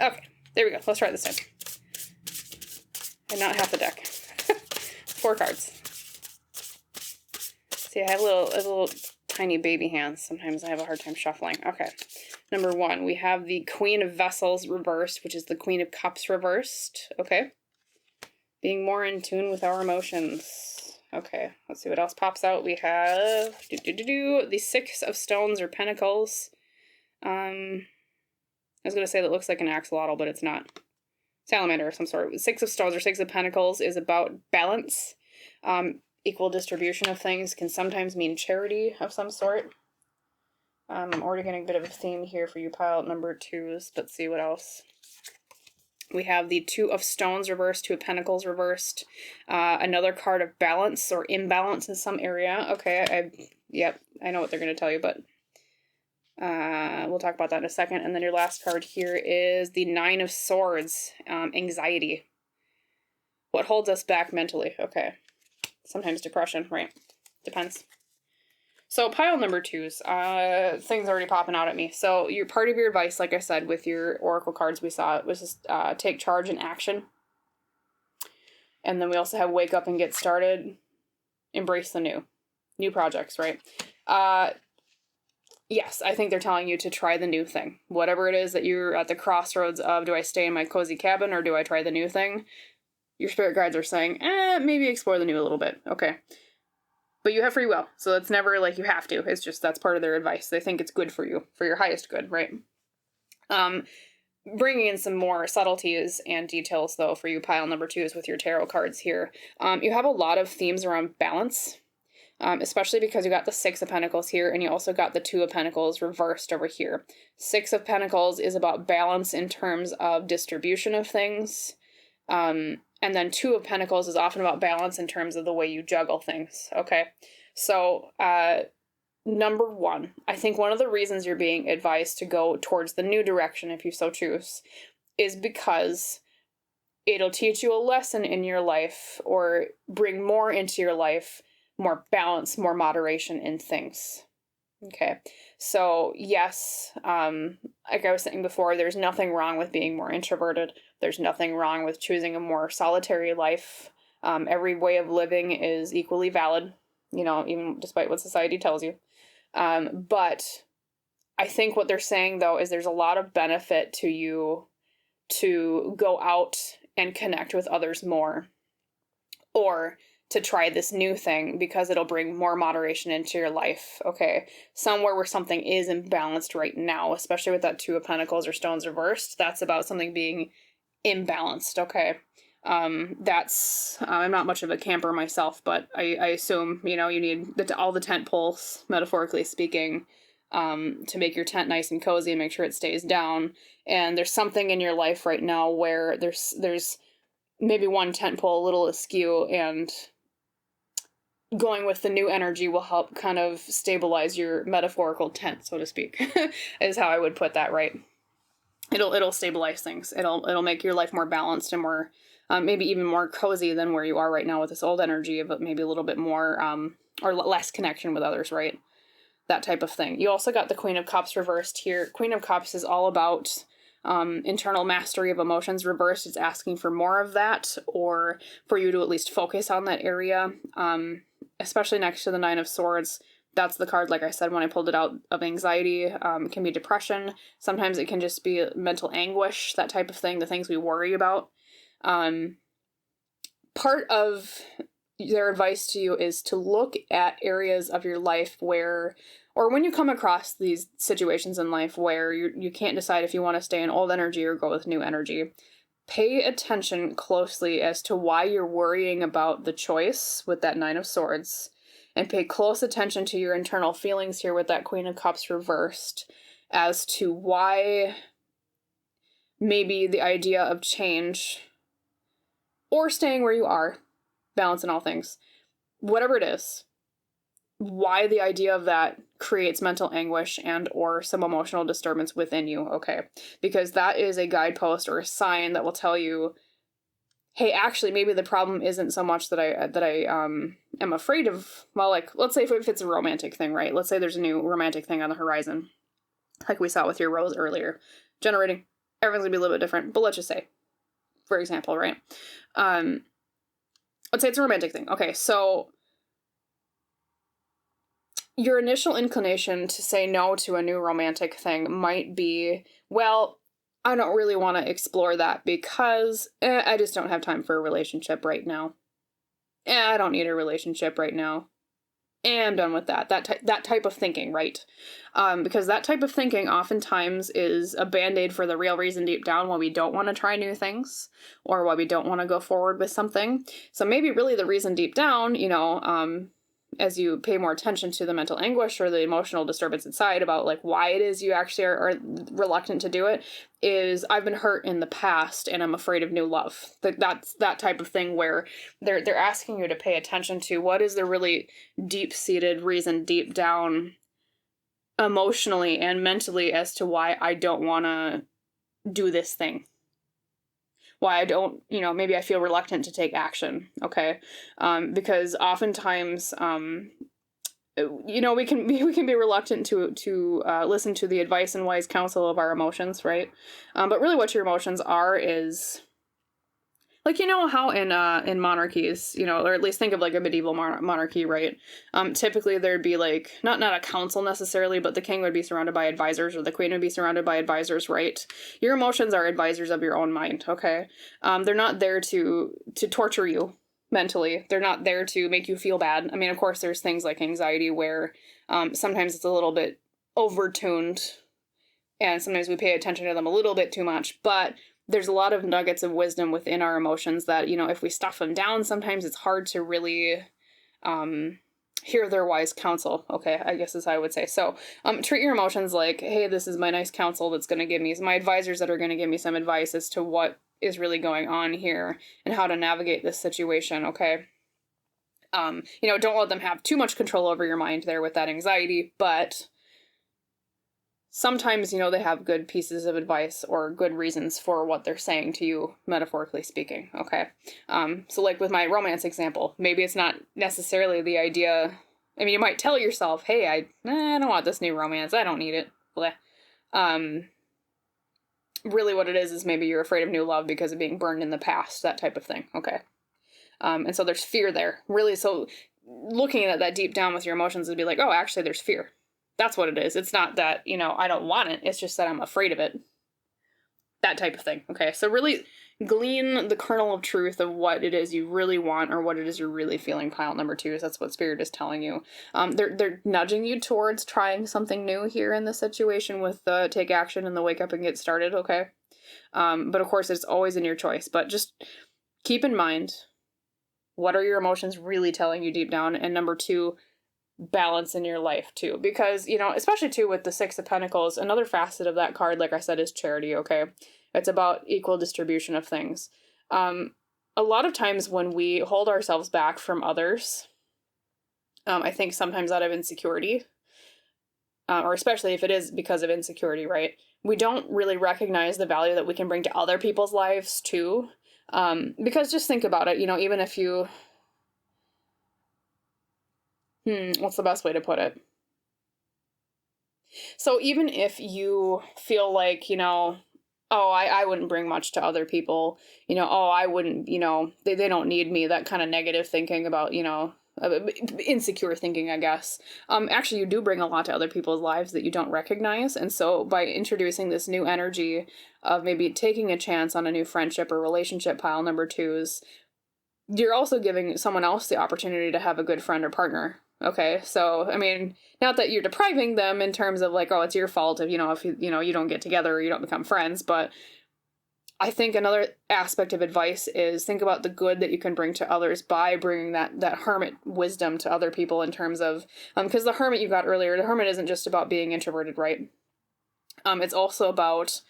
Okay, there we go. Let's try this time. And not half the deck. 4 cards. See, I have little tiny baby hands. Sometimes I have a hard time shuffling. Okay. Number 1, we have the Queen of Vessels reversed, which is the Queen of Cups reversed. Okay. Being more in tune with our emotions. Okay, let's see what else pops out. We have the 6 of Stones or Pentacles. I was going to say that looks like an axolotl, but it's not. Salamander of some sort. 6 of Stones or 6 of Pentacles is about balance. Equal distribution of things can sometimes mean charity of some sort. I'm already getting a bit of a theme here for you pile number 2s. Let's see what else. We have the 2 of Stones reversed, 2 of Pentacles reversed. Another card of balance or imbalance in some area. Okay, yep, I know what they're going to tell you, but we'll talk about that in a second. And then your last card here is the 9 of Swords, anxiety. What holds us back mentally? Okay, sometimes depression, right? Depends. So pile number 2s, things already popping out at me. So your part of your advice, like I said, with your oracle cards we saw, it was just take charge and action. And then we also have wake up and get started, embrace the new projects, right? Yes, I think they're telling you to try the new thing. Whatever it is that you're at the crossroads of, do I stay in my cozy cabin or do I try the new thing? Your spirit guides are saying, maybe explore the new a little bit. Okay. But you have free will, so it's never like you have to. It's just that's part of their advice. They think it's good for you, for your highest good, right? Bringing in some more subtleties and details, though, for you pile number 2s with your tarot cards here. You have a lot of themes around balance. especially because you got the Six of Pentacles here, and you also got the Two of Pentacles reversed over here. Six of Pentacles is about balance in terms of distribution of things. And then Two of Pentacles is often about balance in terms of the way you juggle things, okay? So, number one, I think one of the reasons you're being advised to go towards the new direction, if you so choose, is because it'll teach you a lesson in your life or bring more into your life, more balance, more moderation in things. Okay, so yes, like I was saying before, there's nothing wrong with being more introverted. There's nothing wrong with choosing a more solitary life. Every way of living is equally valid, even despite what society tells you. But I think what they're saying, though, is there's a lot of benefit to you to go out and connect with others more, or to try this new thing, because it'll bring more moderation into your life, okay? Somewhere where something is imbalanced right now, especially with that Two of Pentacles or Stones reversed, that's about something being imbalanced, okay? I'm not much of a camper myself, but I assume, you need all the tent poles, metaphorically speaking, to make your tent nice and cozy and make sure it stays down. And there's something in your life right now where there's maybe one tent pole a little askew, and going with the new energy will help kind of stabilize your metaphorical tent, so to speak, is how I would put that, right? It'll stabilize things. It'll make your life more balanced and more, maybe even more cozy than where you are right now with this old energy, but maybe a little bit more, or less connection with others, right? That type of thing. You also got the Queen of Cups reversed here. Queen of Cups is all about internal mastery of emotions. Reversed, it's asking for more of that, or for you to at least focus on that area, especially next to the Nine of Swords. That's the card, like I said, when I pulled it out, of anxiety. It can be depression. Sometimes it can just be mental anguish, that type of thing, the things we worry about. Part of their advice to you is to look at areas of your life where, or when you come across these situations in life where you can't decide if you want to stay in old energy or go with new energy, pay attention closely as to why you're worrying about the choice with that Nine of Swords, and pay close attention to your internal feelings here with that Queen of Cups reversed as to why maybe the idea of change or staying where you are, balance in all things, whatever it is, why the idea of that creates mental anguish and or some emotional disturbance within you, okay? Because that is a guidepost or a sign that will tell you, hey, actually, maybe the problem isn't so much that I am afraid of, well, like, let's say if it's a romantic thing, right? Let's say there's a new romantic thing on the horizon, like we saw with your rose earlier. Generating, everyone's gonna be a little bit different, but let's just say, for example, right? Let's say it's a romantic thing. Okay, so your initial inclination to say no to a new romantic thing might be, well, I don't really want to explore that because I just don't have time for a relationship right now. I don't need a relationship right now. I'm done with that. That type of thinking, right? Because that type of thinking oftentimes is a band-aid for the real reason deep down why we don't want to try new things, or why we don't want to go forward with something. So maybe really the reason deep down, as you pay more attention to the mental anguish or the emotional disturbance inside about like why it is you actually are reluctant to do it, is I've been hurt in the past and I'm afraid of new love. That's that type of thing where they're asking you to pay attention to what is the really deep-seated reason deep down emotionally and mentally as to why I don't want to do this thing. Why I don't, maybe I feel reluctant to take action, okay? Because oftentimes, we can be reluctant to listen to the advice and wise counsel of our emotions, right? But really what your emotions are is, like, how in monarchies, or at least think of like a medieval monarchy, right? Typically there'd be like, not a council necessarily, but the king would be surrounded by advisors or the queen would be surrounded by advisors, right? Your emotions are advisors of your own mind, okay? They're not there to torture you mentally. They're not there to make you feel bad. I mean, of course, there's things like anxiety where sometimes it's a little bit overtuned and sometimes we pay attention to them a little bit too much, but there's a lot of nuggets of wisdom within our emotions that, if we stuff them down, sometimes it's hard to really hear their wise counsel. Okay, I guess is how I would say. So treat your emotions like, hey, this is my nice counsel that's going to give me, my advisors that are going to give me some advice as to what is really going on here and how to navigate this situation. Okay. Don't let them have too much control over your mind there with that anxiety, but sometimes, they have good pieces of advice or good reasons for what they're saying to you, metaphorically speaking. Okay. So like with my romance example, maybe it's not necessarily the idea. I mean, you might tell yourself, hey, I don't want this new romance. I don't need it. Blah. Really what it is maybe you're afraid of new love because of being burned in the past, that type of thing. Okay. And so there's fear there. Really, so looking at that deep down with your emotions would be like, oh, actually, there's fear. That's what it is. It's not that, I don't want it. It's just that I'm afraid of it. That type of thing. Okay, so really glean the kernel of truth of what it is you really want or what it is you're really feeling, pile number 2. That's what Spirit is telling you. They're nudging you towards trying something new here in this situation with the take action and the wake up and get started, okay? But of course, it's always in your choice. But just keep in mind, what are your emotions really telling you deep down? And number 2, balance in your life too. Because, especially too with the 6 of Pentacles, another facet of that card, like I said, is charity, okay? It's about equal distribution of things. A lot of times when we hold ourselves back from others, I think sometimes out of insecurity, or especially if it is because of insecurity, right? We don't really recognize the value that we can bring to other people's lives too. Because just think about it, even if you, what's the best way to put it? So even if you feel like, oh, I wouldn't bring much to other people, oh, I wouldn't, they don't need me, that kind of negative thinking about, insecure thinking, I guess. Actually, you do bring a lot to other people's lives that you don't recognize. And so by introducing this new energy of maybe taking a chance on a new friendship or relationship, pile number 2s, you're also giving someone else the opportunity to have a good friend or partner. Okay, so, I mean, not that you're depriving them in terms of like, oh, it's your fault if, if you don't get together or you don't become friends, but I think another aspect of advice is think about the good that you can bring to others by bringing that hermit wisdom to other people in terms of, because the hermit you got earlier, the hermit isn't just about being introverted, right? It's also about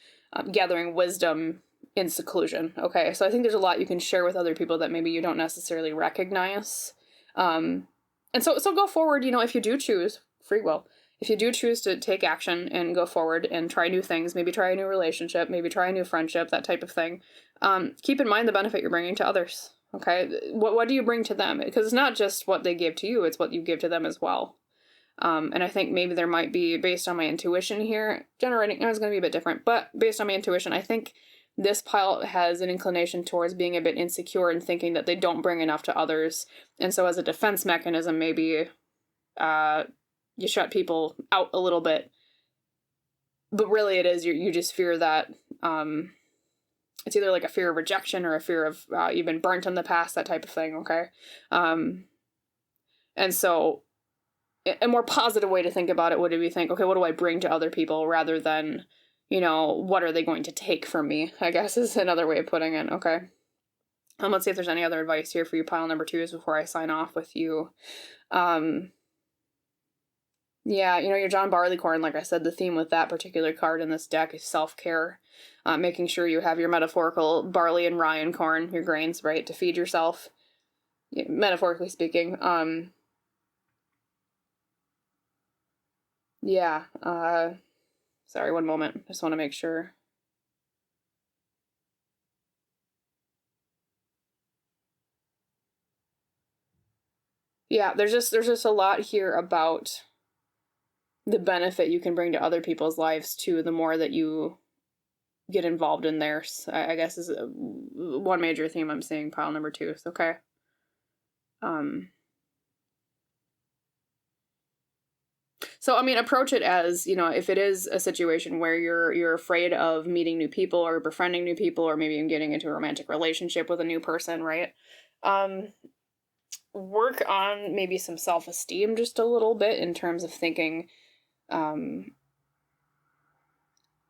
gathering wisdom in seclusion. Okay, so I think there's a lot you can share with other people that maybe you don't necessarily recognize. And so go forward, if you do choose free will, if you do choose to take action and go forward and try new things, maybe try a new relationship, maybe try a new friendship, that type of thing, keep in mind the benefit you're bringing to others. Okay, what do you bring to them? Because it's not just what they give to you, it's what you give to them as well. And I think maybe there might be, based on my intuition here, generating, it's going to be a bit different, but based on my intuition, I think this pile has an inclination towards being a bit insecure and thinking that they don't bring enough to others. And so as a defense mechanism, maybe you shut people out a little bit. But really it is, you just fear that it's either like a fear of rejection or a fear of you've been burnt in the past, that type of thing, okay? And so a more positive way to think about it would be think, okay, what do I bring to other people rather than, what are they going to take from me, I guess is another way of putting it, okay? Let's see if there's any other advice here for you, pile number 2s, before I sign off with you. Yeah, your John Barleycorn, like I said, the theme with that particular card in this deck is self-care. Making sure you have your metaphorical barley and rye and corn, your grains, right, to feed yourself, metaphorically speaking. Yeah, sorry, one moment. Just want to make sure. Yeah, there's just a lot here about the benefit you can bring to other people's lives too, the more that you get involved in theirs, I guess is one major theme I'm seeing, pile number 2. Okay. So, I mean, approach it as, if it is a situation where you're afraid of meeting new people or befriending new people or maybe even getting into a romantic relationship with a new person, right? Work on maybe some self-esteem just a little bit in terms of thinking, well,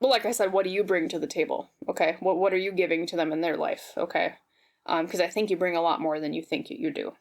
like I said, what do you bring to the table? Okay. What are you giving to them in their life? Okay. Because I think you bring a lot more than you think you do.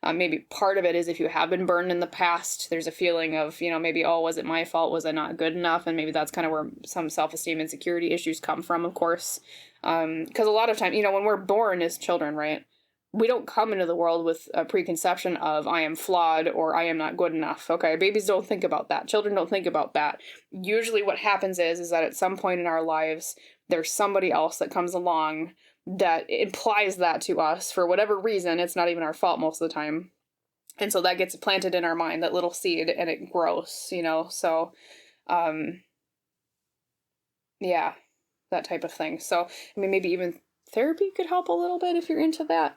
Maybe part of it is if you have been burned in the past, there's a feeling of, maybe, oh, was it my fault? Was I not good enough? And maybe that's kind of where some self-esteem insecurity issues come from, of course. Because a lot of time, when we're born as children, right, we don't come into the world with a preconception of I am flawed or I am not good enough. Okay, babies don't think about that. Children don't think about that. Usually what happens is that at some point in our lives, there's somebody else that comes along that implies that to us for whatever reason. It's not even our fault most of the time. And so that gets planted in our mind, that little seed, and it grows, so, yeah, that type of thing. So, maybe even therapy could help a little bit if you're into that,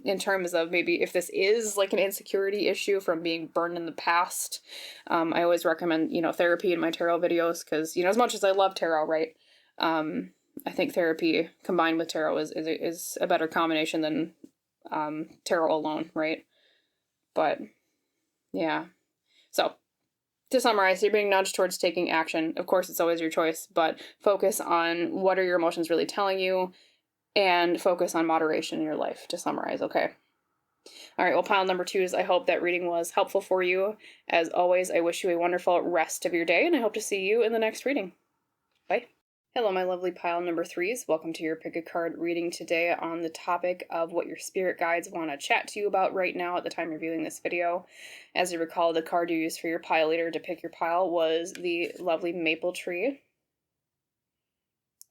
in terms of maybe if this is like an insecurity issue from being burned in the past. I always recommend, therapy in my tarot videos, because, as much as I love tarot, right, I think therapy combined with tarot is a better combination than tarot alone, right? But yeah. So to summarize, you're being nudged towards taking action. Of course, it's always your choice, but focus on what are your emotions really telling you, and focus on moderation in your life, to summarize, okay? All right, well, pile number 2 is I hope that reading was helpful for you. As always, I wish you a wonderful rest of your day, and I hope to see you in the next reading. Bye. Hello, my lovely pile number 3s. Welcome to your pick a card reading today on the topic of what your spirit guides want to chat to you about right now at the time you're viewing this video. As you recall, the card you used for your pile leader to pick your pile was the lovely maple tree.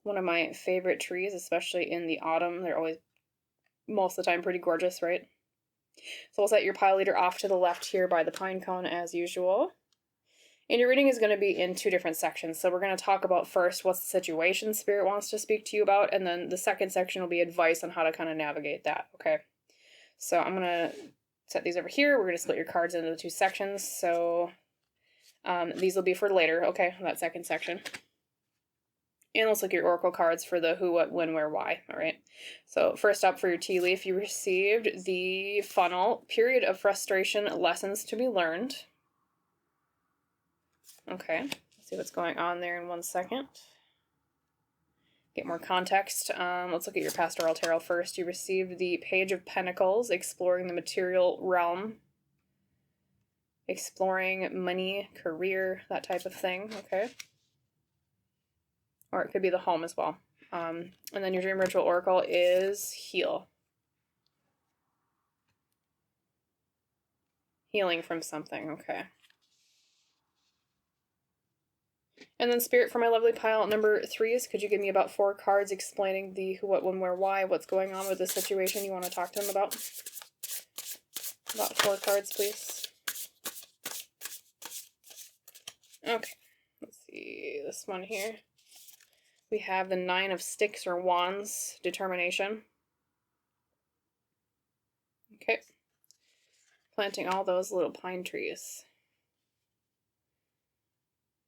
One of my favorite trees, especially in the autumn. They're always, most of the time, pretty gorgeous, right? So we'll set your pile leader off to the left here by the pine cone as usual. And your reading is going to be in 2 different sections. So we're going to talk about first what's the situation Spirit wants to speak to you about, and then the second section will be advice on how to kind of navigate that, okay? So I'm going to set these over here. We're going to split your cards into the 2 sections. So these will be for later, okay, that second section. And let's look at your oracle cards for the who, what, when, where, why, all right? So first up for your tea leaf, you received the funnel, period of frustration, lessons to be learned. Okay, let's see what's going on there in 1 second. Get more context. Let's look at your Pastoral Tarot first. You received the Page of Pentacles, exploring the material realm. Exploring money, career, that type of thing, okay? Or it could be the home as well. And then your Dream Ritual Oracle is Heal. Healing from something, okay. And then Spirit, for my lovely pile number 3s, could you give me about 4 cards explaining the who, what, when, where, why, what's going on with the situation you want to talk to them about? About 4 cards, please. Okay, let's see this one here. We have the 9 of Sticks or Wands, determination. Okay. Planting all those little pine trees.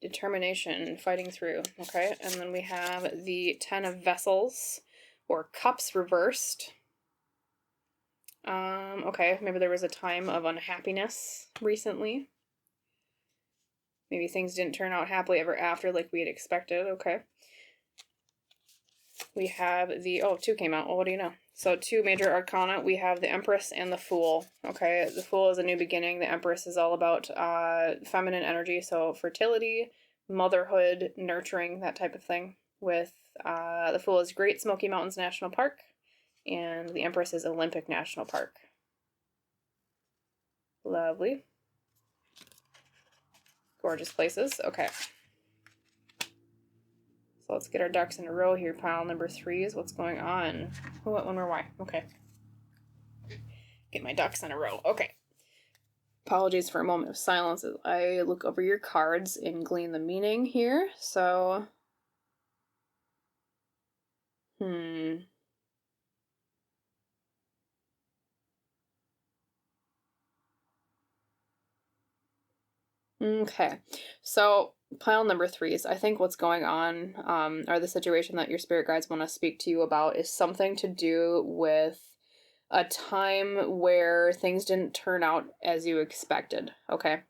Determination, fighting through, okay? And then we have the 10 of Vessels, or Cups reversed. Okay, maybe there was a time of unhappiness recently. Maybe things didn't turn out happily ever after like we had expected, okay? We have the, 2 came out, well, what do you know? So 2 major arcana, we have the Empress and the Fool, okay? The Fool is a new beginning. The Empress is all about feminine energy, so fertility, motherhood, nurturing, that type of thing. With the Fool is Great Smoky Mountains National Park, and the Empress is Olympic National Park. Lovely. Gorgeous places, okay. So let's get our ducks in a row here, pile number 3s. What's going on? Who, what, when, where, why? Okay. Get my ducks in a row. Okay. Apologies for a moment of silence as I look over your cards and glean the meaning here. So, Okay. So, pile number 3s. I think what's going on, or the situation that your spirit guides want to speak to you about, is something to do with a time where things didn't turn out as you expected, okay?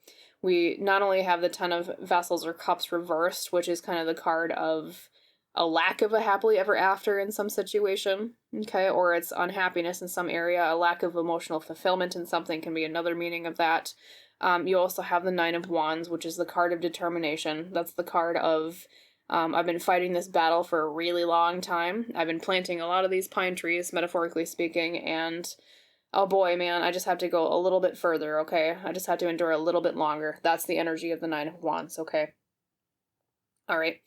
We not only have the 10 of Vessels or Cups reversed, which is kind of the card of a lack of a happily ever after in some situation, okay, or it's unhappiness in some area. A lack of emotional fulfillment in something can be another meaning of that. You also have the Nine of Wands, which is the card of determination. That's the card of, I've been fighting this battle for a really long time. I've been planting a lot of these pine trees, metaphorically speaking, and oh boy, man, I just have to go a little bit further, okay? I just have to endure a little bit longer. That's the energy of the Nine of Wands, okay? All right.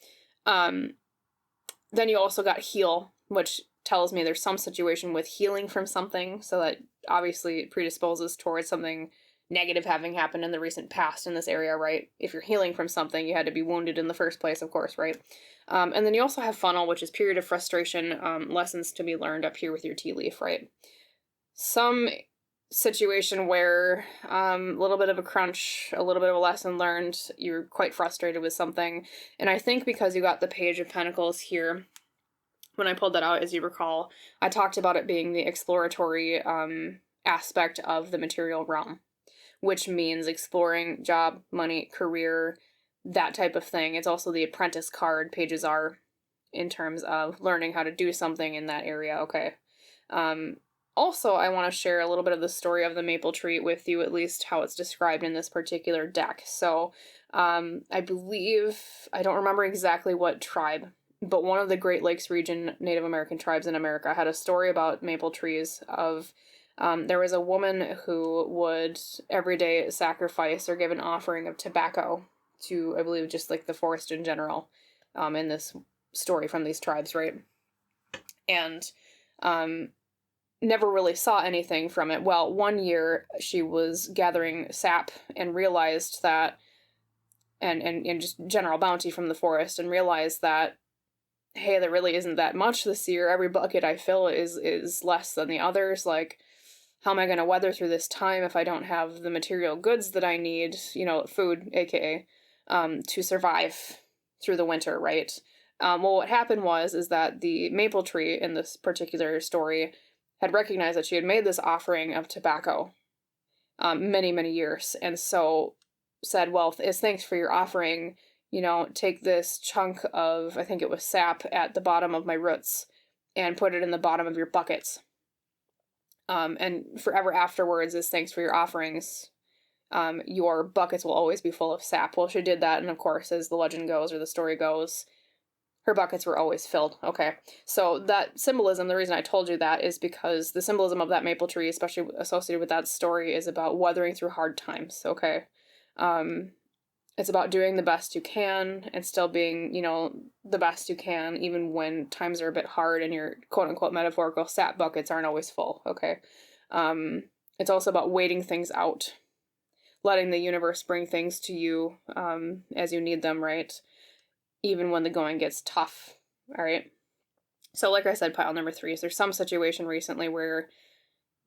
Then you also got heal, which tells me there's some situation with healing from something, so that obviously predisposes towards something negative having happened in the recent past in this area, right? If you're healing from something, you had to be wounded in the first place, of course, right? And then you also have funnel, which is period of frustration, lessons to be learned up here with your tea leaf, right? Some situation where a little bit of a crunch, a little bit of a lesson learned, you're quite frustrated with something. And I think because you got the Page of Pentacles here, when I pulled that out, as you recall, I talked about it being the exploratory aspect of the material realm, which means exploring job, money, career, that type of thing. It's also the apprentice card, pages are, in terms of learning how to do something in that area, okay? Also, I want to share a little bit of the story of the maple tree with you, at least how it's described in this particular deck. So, I believe, I don't remember exactly what tribe, but one of the Great Lakes region Native American tribes in America had a story about maple trees of, there was a woman who would every day sacrifice or give an offering of tobacco to, I believe, just like the forest in general, in this story from these tribes, right? And, never really saw anything from it. Well, one year she was gathering sap and realized that, and just general bounty from the forest, and realized that, hey, there really isn't that much this year. Every bucket I fill is less than the others. Like, how am I going to weather through this time if I don't have the material goods that I need, food, aka, to survive through the winter, right? Well, what happened is that the maple tree in this particular story had recognized that she had made this offering of tobacco many, many years, and so said, well, as thanks for your offering, take this chunk of, I think it was sap at the bottom of my roots and put it in the bottom of your buckets. And forever afterwards, as thanks for your offerings, your buckets will always be full of sap. Well, she did that, and of course, as the legend goes, or the story goes, her buckets were always filled. Okay, so that symbolism, the reason I told you that is because the symbolism of that maple tree, especially associated with that story, is about weathering through hard times, okay? It's about doing the best you can and still being, the best you can, even when times are a bit hard and your quote-unquote metaphorical sap buckets aren't always full, okay? It's also about waiting things out, letting the universe bring things to you as you need them, right? Even when the going gets tough, all right? So like I said, pile number 3, is there's some situation recently where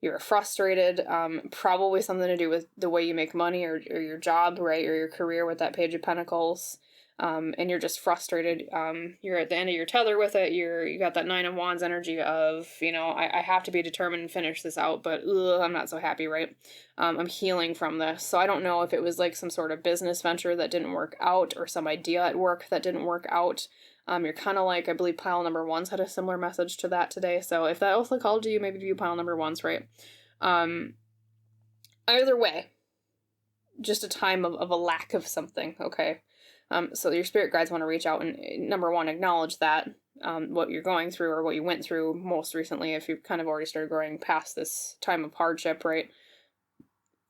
you're frustrated, probably something to do with the way you make money or your job, right, or your career with that Page of Pentacles, and you're just frustrated. You're at the end of your tether with it. You got that Nine of Wands energy of, I have to be determined and finish this out, but I'm not so happy, right? I'm healing from this. So I don't know if it was like some sort of business venture that didn't work out or some idea at work that didn't work out. You're kind of like, I believe pile number 1's had a similar message to that today. So if that also called to you, maybe view pile number 1's, right? Either way, just a time of a lack of something, okay? So your spirit guides want to reach out and, number 1, acknowledge that, what you're going through or what you went through most recently, if you've kind of already started growing past this time of hardship, right?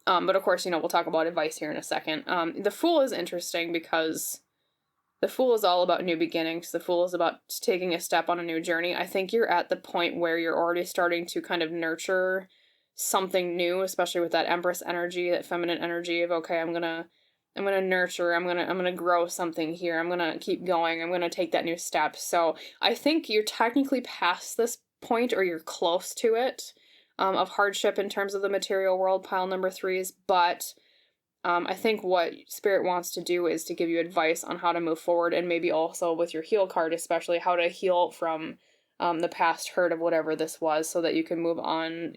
But of course, we'll talk about advice here in a second. The Fool is interesting because the Fool is all about new beginnings. The Fool is about taking a step on a new journey. I think you're at the point where you're already starting to kind of nurture something new, especially with that Empress energy, that feminine energy of, okay, I'm gonna nurture, I'm gonna grow something here, I'm gonna keep going, I'm gonna take that new step. So I think you're technically past this point, or you're close to it, of hardship in terms of the material world, pile number 3's, but I think what Spirit wants to do is to give you advice on how to move forward, and maybe also with your heal card, especially how to heal from the past hurt of whatever this was, so that you can move on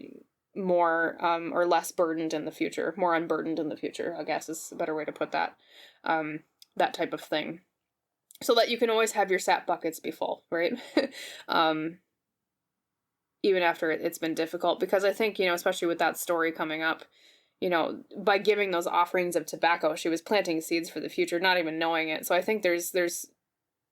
more or less burdened in the future, more unburdened in the future, I guess is a better way to put that, that type of thing. so that you can always have your sap buckets be full, right? Even after it's been difficult, because I think, especially with that story coming up, by giving those offerings of tobacco, she was planting seeds for the future, not even knowing it. So I think there's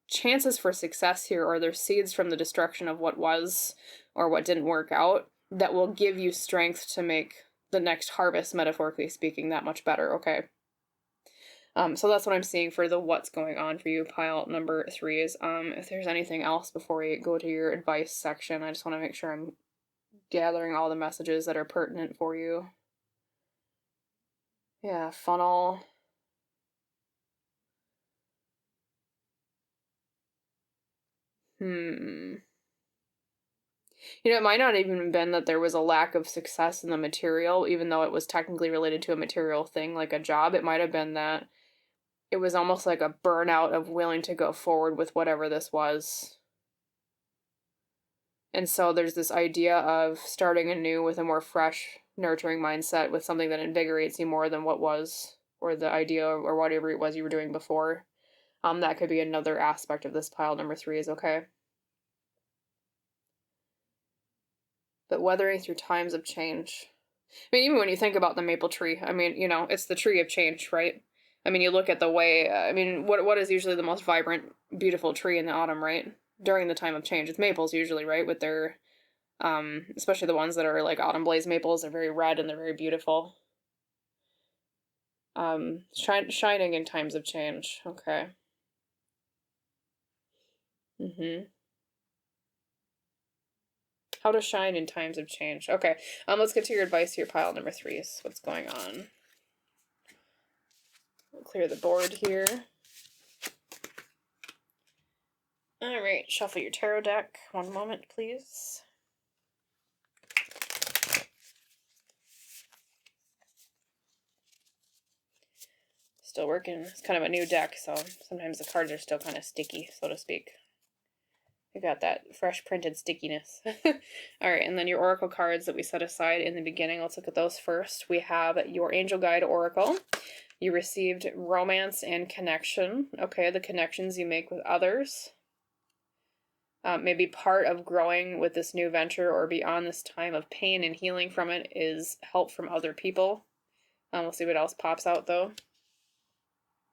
chances for success here, or there's seeds from the destruction of what was or what didn't work out that will give you strength to make the next harvest, metaphorically speaking, that much better. Okay. So that's what I'm seeing for the what's going on for you. Pile number 3 is, if there's anything else before we go to your advice section, I just want to make sure I'm gathering all the messages that are pertinent for you. Yeah, funnel. It might not even have been that there was a lack of success in the material, even though it was technically related to a material thing, like a job. It might have been that it was almost like a burnout of willing to go forward with whatever this was. And so there's this idea of starting anew with a more fresh, nurturing mindset, with something that invigorates you more than what was, or the idea or whatever it was you were doing before. That could be another aspect of this pile number 3 is okay. But weathering through times of change. I mean, even when you think about the maple tree, I mean, it's the tree of change, right? I mean, you look at the way, what is usually the most vibrant, beautiful tree in the autumn, right? During the time of change. It's maples usually, right? With their, especially the ones that are like autumn blaze maples, they're very red and they're very beautiful. Shining in times of change. Okay. How to shine in times of change. Okay. Let's get to your advice here, pile number 3. What's going on? We'll clear the board here. All right, shuffle your tarot deck. One moment, please. Still working. It's kind of a new deck, so sometimes the cards are still kind of sticky, so to speak. You got that fresh printed stickiness. All right, and then your oracle cards that we set aside in the beginning. Let's look at those first. We have your Angel Guide Oracle. You received romance and connection. Okay, the connections you make with others. Maybe part of growing with this new venture or beyond this time of pain and healing from it is help from other people. We'll see what else pops out, though.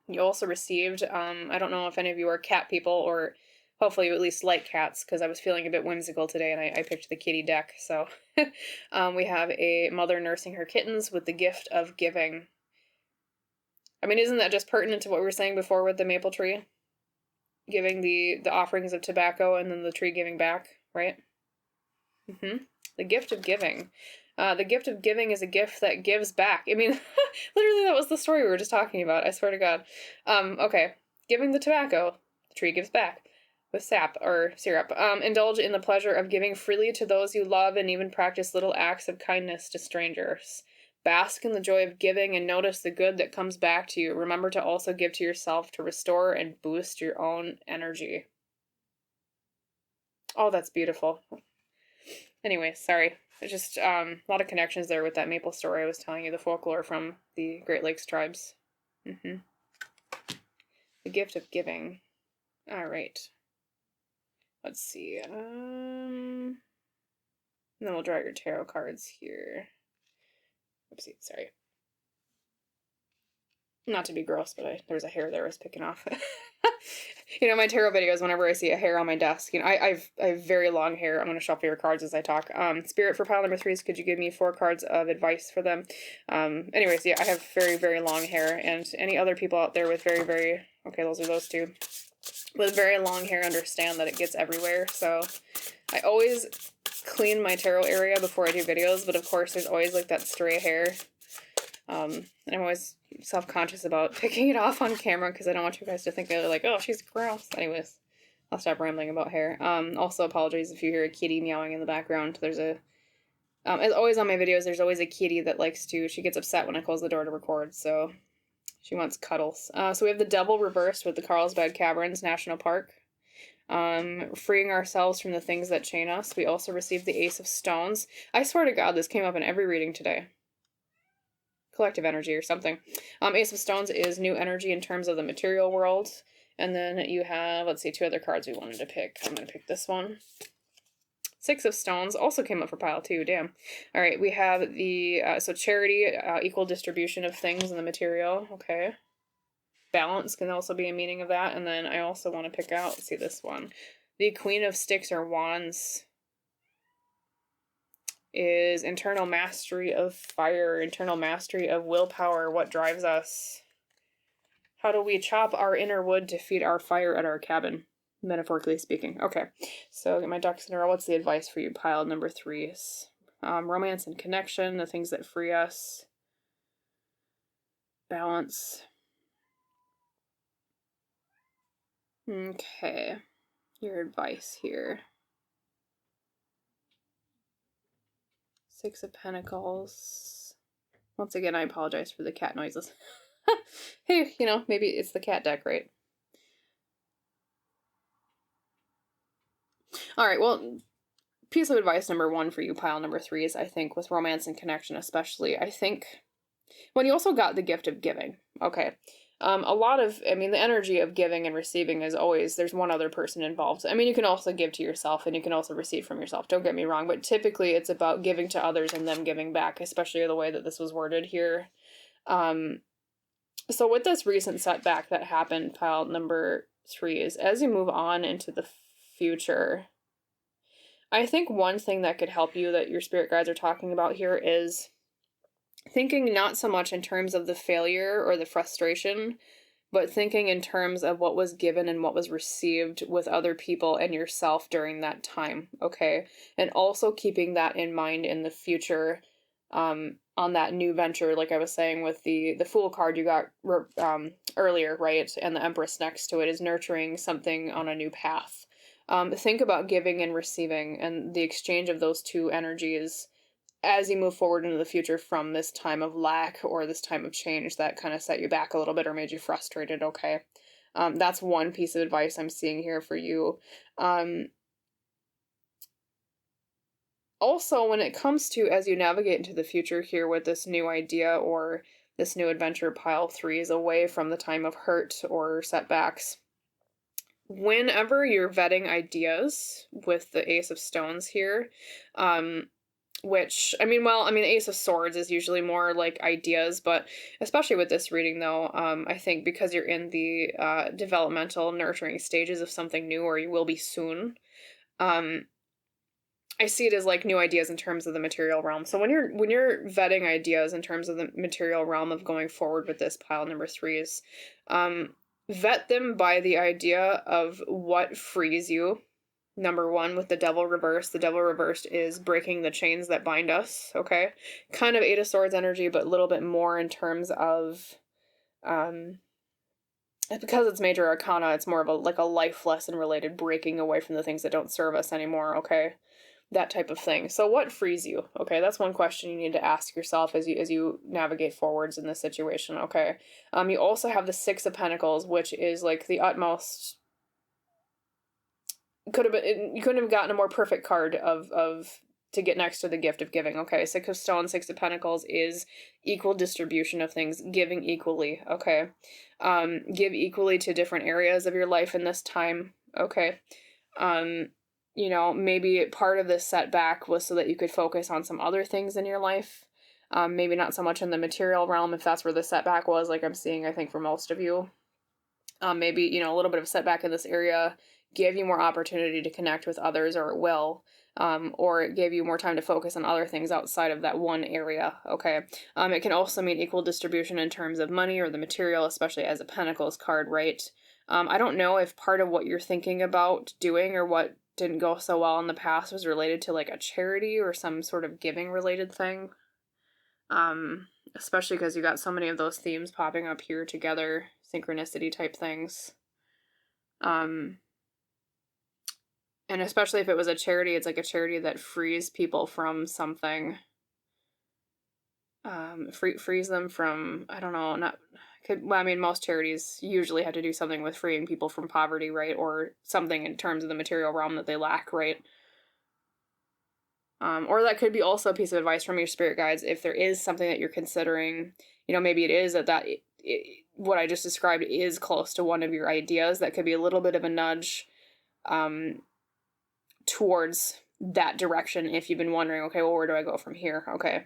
You also received, I don't know if any of you are cat people, or hopefully you at least like cats, because I was feeling a bit whimsical today and I picked the kitty deck. So we have a mother nursing her kittens with the gift of giving. I mean, isn't that just pertinent to what we were saying before with the maple tree? Giving the offerings of tobacco and then the tree giving back, right? The gift of giving. The gift of giving is a gift that gives back. I mean, literally that was the story we were just talking about. I swear to God. Okay. Giving the tobacco, the tree gives back with sap or syrup. Indulge in the pleasure of giving freely to those you love, and even practice little acts of kindness to strangers. Bask in the joy of giving and notice the good that comes back to you. Remember to also give to yourself to restore and boost your own energy. Oh, that's beautiful. Anyway, sorry. It's just a lot of connections there with that maple story I was telling you, the folklore from the Great Lakes tribes. The gift of giving. All right. Let's see. And then we'll draw your tarot cards here. Oopsie, sorry. Not to be gross, but there's a hair there I was picking off. My tarot videos, whenever I see a hair on my desk, I have very long hair. I'm going to shuffle your cards as I talk. Spirit, for pile number 3, could you give me 4 cards of advice for them? Anyways, yeah, I have very, very long hair, and any other people out there with very, very, okay, those are those 2, with very long hair understand that it gets everywhere. So I always clean my tarot area before I do videos, but of course there's always like that stray hair. And I'm always self-conscious about picking it off on camera because I don't want you guys to think they're like, oh, she's gross. Anyways, I'll stop rambling about hair. Also apologies if you hear a kitty meowing in the background. There's as always on my videos, there's always a kitty that she gets upset when I close the door to record, so she wants cuddles. So we have the Devil reversed with the Carlsbad Caverns National Park. Freeing ourselves from the things that chain us. We also received the Ace of Stones. I swear to God, this came up in every reading today. Collective energy or something. Ace of Stones is new energy in terms of the material world. And then you have, let's see, 2 other cards we wanted to pick. I'm going to pick this one. 6 of Stones also came up for pile 2, damn. All right, we have the, so charity, equal distribution of things in the material, okay. Balance can also be a meaning of that. And then I also want to pick out, let's see this one. The Queen of Sticks or Wands is internal mastery of fire, internal mastery of willpower, what drives us. How do we chop our inner wood to feed our fire at our cabin? Metaphorically speaking. Okay, so get my ducks in a row. What's the advice for you? Pile number 3 is romance and connection, the things that free us. Balance. Okay, your advice here. 6 of Pentacles. Once again, I apologize for the cat noises. Hey, you know, maybe it's the cat deck, right? All right, well, piece of advice number 1 for you, pile number 3, is I think with romance and connection especially, I think when you also got the gift of giving, okay, a lot of, I mean, the energy of giving and receiving is always, there's one other person involved. I mean, you can also give to yourself and you can also receive from yourself, don't get me wrong, but typically it's about giving to others and them giving back, especially the way that this was worded here. So with this recent setback that happened, pile number 3, is as you move on into the future, I think one thing that could help you that your spirit guides are talking about here is thinking not so much in terms of the failure or the frustration, but thinking in terms of what was given and what was received with other people and yourself during that time, okay? And also keeping that in mind in the future, on that new venture, like I was saying with the Fool card you got earlier, right? And the Empress next to it is nurturing something on a new path. Think about giving and receiving and the exchange of those two energies as you move forward into the future from this time of lack or this time of change that kind of set you back a little bit or made you frustrated, okay? That's one piece of advice I'm seeing here for you. Also, when it comes to as you navigate into the future here with this new idea or this new adventure, pile 3 is away from the time of hurt or setbacks. Whenever you're vetting ideas with the Ace of Stones here, which, Ace of Swords is usually more like ideas, but especially with this reading though, I think because you're in the developmental nurturing stages of something new, or you will be soon, I see it as like new ideas in terms of the material realm. So when you're vetting ideas in terms of the material realm of going forward with this, pile number 3 is, vet them by the idea of what frees you. Number 1, with the Devil reversed. The Devil reversed is breaking the chains that bind us, okay? Kind of 8 of Swords energy, but a little bit more in terms of, because it's major arcana, it's more of a life lesson related breaking away from the things that don't serve us anymore, okay? That type of thing. So what frees you? Okay, that's one question you need to ask yourself as you navigate forwards in this situation, okay? You also have the 6 of Pentacles, which is like the utmost, you couldn't have gotten a more perfect card of to get next to the gift of giving, okay? 6 of Stones, 6 of Pentacles is equal distribution of things, giving equally, okay? Give equally to different areas of your life in this time, okay? You know, maybe part of this setback was so that you could focus on some other things in your life. Maybe not so much in the material realm, if that's where the setback was, like I'm seeing, I think, for most of you. Maybe, you know, a little bit of setback in this area gave you more opportunity to connect with others, or it will, or it gave you more time to focus on other things outside of that one area, okay? It can also mean equal distribution in terms of money or the material, especially as a Pentacles card, right? I don't know if part of what you're thinking about doing or what didn't go so well in the past was related to like a charity or some sort of giving related thing. Especially because you got so many of those themes popping up here together, synchronicity type things. And especially if it was a charity, it's like a charity that frees people from something. Frees them from, I don't know, most charities usually have to do something with freeing people from poverty, right? Or something in terms of the material realm that they lack, right? Or that could be also a piece of advice from your spirit guides if there is something that you're considering, you know, maybe it is that what I just described is close to one of your ideas, that could be a little bit of a nudge towards that direction if you've been wondering, okay, well, where do I go from here? Okay.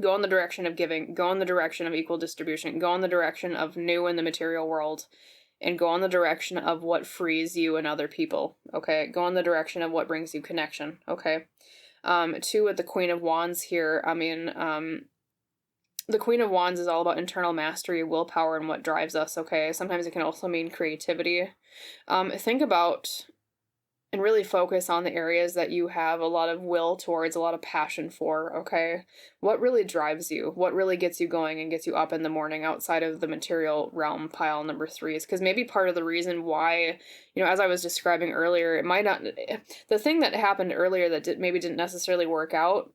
Go in the direction of giving, go in the direction of equal distribution, go in the direction of new in the material world, and go in the direction of what frees you and other people. Okay. Go in the direction of what brings you connection. Okay. 2 with the Queen of Wands here. I mean, the Queen of Wands is all about internal mastery, willpower, and what drives us, okay? Sometimes it can also mean creativity. Think about and really focus on the areas that you have a lot of will towards, a lot of passion for, okay? What really drives you? What really gets you going and gets you up in the morning outside of the material realm, pile number 3 is because maybe part of the reason why, as I was describing earlier, it might not, the thing that happened earlier that maybe didn't necessarily work out,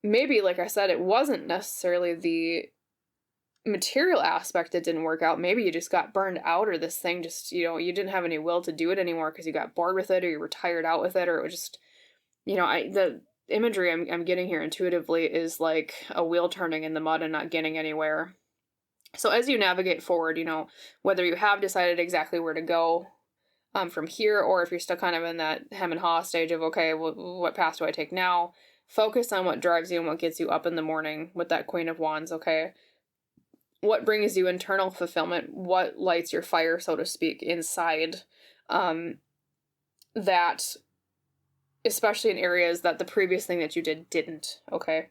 maybe, like I said, it wasn't necessarily the material aspect that didn't work out. Maybe you just got burned out, or this thing just, you didn't have any will to do it anymore because you got bored with it, or you were tired out with it, or it was just, the imagery I'm getting here intuitively is like a wheel turning in the mud and not getting anywhere. So as you navigate forward, whether you have decided exactly where to go from here, or if you're still kind of in that hem and haw stage of, okay, well, what path do I take now? Focus on what drives you and what gets you up in the morning with that Queen of Wands, okay? What brings you internal fulfillment? What lights your fire, so to speak, inside? That, especially in areas that the previous thing that you did didn't, okay?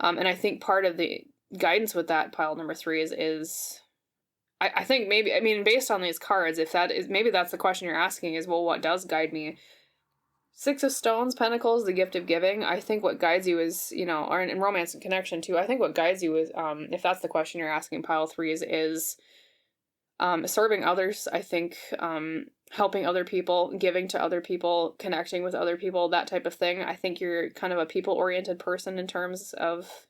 And I think part of the guidance with that pile number 3 is I think maybe, based on these cards, if that is, maybe that's the question you're asking is, well, what does guide me? 6 of Stones, Pentacles, the gift of giving. I think what guides you is, or in romance and connection too, I think what guides you is, if that's the question you're asking, pile 3 is serving others. I think helping other people, giving to other people, connecting with other people, that type of thing. I think you're kind of a people-oriented person in terms of,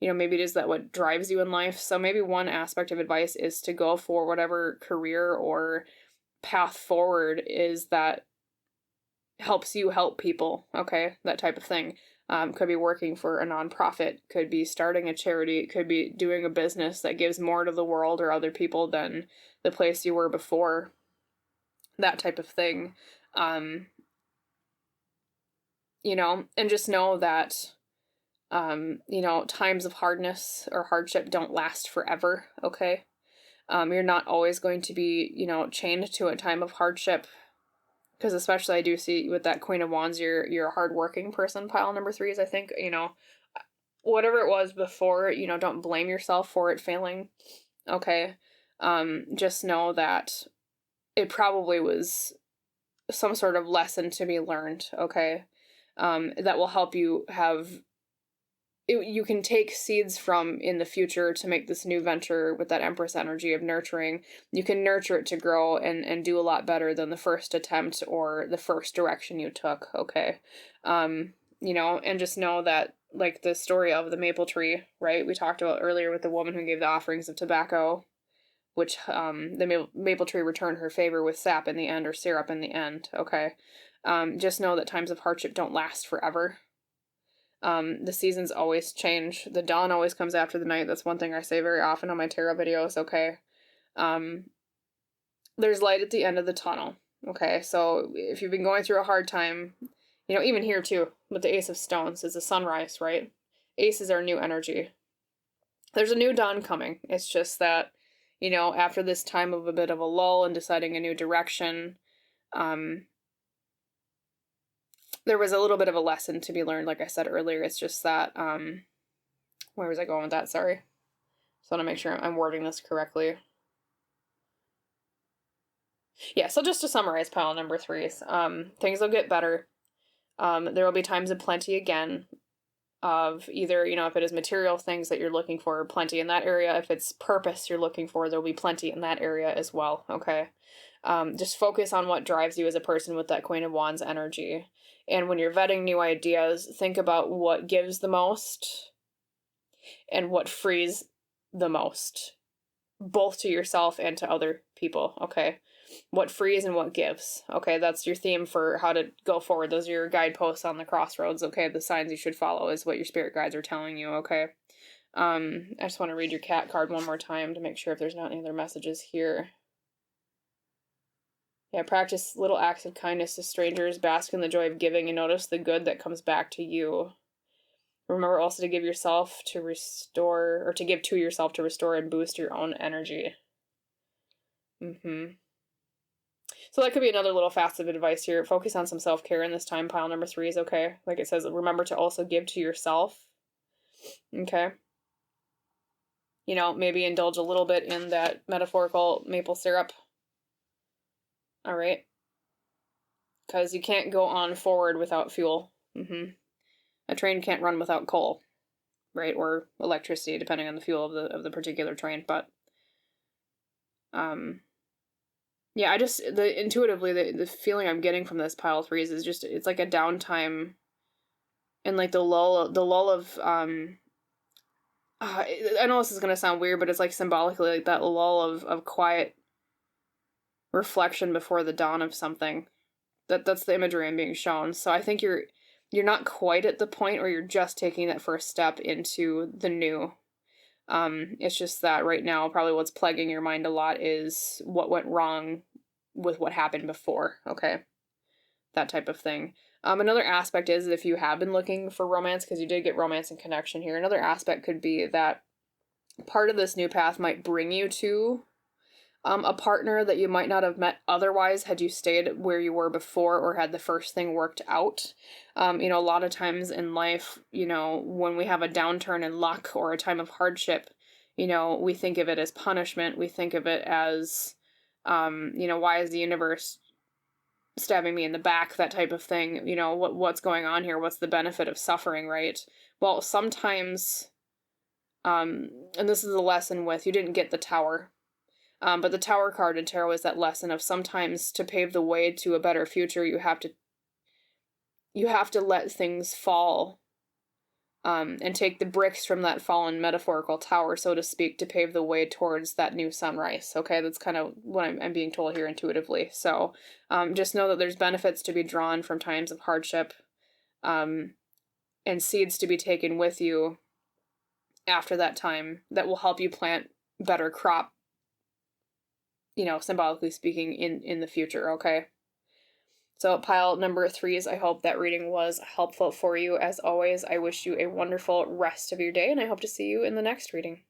maybe it is that what drives you in life. So maybe one aspect of advice is to go for whatever career or path forward is that helps you help people, okay? That type of thing. Could be working for a nonprofit, could be starting a charity, could be doing a business that gives more to the world or other people than the place you were before. That type of thing. And just know that, times of hardness or hardship don't last forever, okay? You're not always going to be, chained to a time of hardship. Because especially I do see with that Queen of Wands, you're a hardworking person, pile number 3 is, I think, whatever it was before, don't blame yourself for it failing, okay? Just know that it probably was some sort of lesson to be learned, okay? That will help you you can take seeds from in the future to make this new venture with that Empress energy of nurturing. You can nurture it to grow and do a lot better than the first attempt or the first direction you took, okay? And just know that, like the story of the maple tree, right? We talked about earlier with the woman who gave the offerings of tobacco, which the maple tree returned her favor with sap in the end, or syrup in the end, okay? Just know that times of hardship don't last forever. The seasons always change. The dawn always comes after the night. That's one thing I say very often on my tarot videos, okay? There's light at the end of the tunnel, okay? So if you've been going through a hard time, even here too, with the Ace of Stones, is a sunrise, right? Ace is our new energy. There's a new dawn coming. It's just that, after this time of a bit of a lull and deciding a new direction, there was a little bit of a lesson to be learned, like I said earlier. It's just that, where was I going with that? Sorry. So I want to make sure I'm wording this correctly. Yeah, so just to summarize pile number 3s, things will get better. There will be times of plenty again of either, if it is material things that you're looking for, plenty in that area. If it's purpose you're looking for, there'll be plenty in that area as well, okay? Just focus on what drives you as a person with that Queen of Wands energy. And when you're vetting new ideas, think about what gives the most and what frees the most, both to yourself and to other people, okay? What frees and what gives, okay? That's your theme for how to go forward. Those are your guideposts on the crossroads, okay? The signs you should follow is what your spirit guides are telling you, okay? I just want to read your cat card one more time to make sure if there's not any other messages here. Yeah, practice little acts of kindness to strangers, bask in the joy of giving, and notice the good that comes back to you. Remember also to give yourself to restore, or to give to yourself to restore and boost your own energy. So that could be another little facet of advice here. Focus on some self-care in this time. Pile number 3 is okay. Like it says, remember to also give to yourself. Okay. You know, maybe indulge a little bit in that metaphorical maple syrup. All right. Because you can't go on forward without fuel. A train can't run without coal, right? Or electricity, depending on the fuel of the particular train. But, yeah, I just, intuitively, the feeling I'm getting from this pile 3 is just, it's like a downtime and like the lull of, I know this is going to sound weird, but it's like symbolically like that lull of quiet reflection before the dawn of something. That's the imagery I'm being shown. So I think you're not quite at the point where you're just taking that first step into the new. It's just that right now, probably what's plaguing your mind a lot is what went wrong with what happened before. Okay. That type of thing. Another aspect is if you have been looking for romance, because you did get romance and connection here, another aspect could be that part of this new path might bring you to a partner that you might not have met otherwise had you stayed where you were before or had the first thing worked out. You know, a lot of times in life, you know, when we have a downturn in luck or a time of hardship, you know, we think of it as punishment. We think of it as, you know, why is the universe stabbing me in the back, that type of thing. You know, what's going on here? What's the benefit of suffering, right? Well, sometimes, and this is a lesson with, you didn't get the Tower, but the Tower card in tarot is that lesson of sometimes to pave the way to a better future, you have to let things fall, and take the bricks from that fallen metaphorical tower, so to speak, to pave the way towards that new sunrise. Okay, that's kind of what I'm being told here intuitively. So just know that there's benefits to be drawn from times of hardship, and seeds to be taken with you after that time that will help you plant better crop, you know, symbolically speaking, in the future, okay? So pile number 3s, I hope that reading was helpful for you. As always, I wish you a wonderful rest of your day, and I hope to see you in the next reading.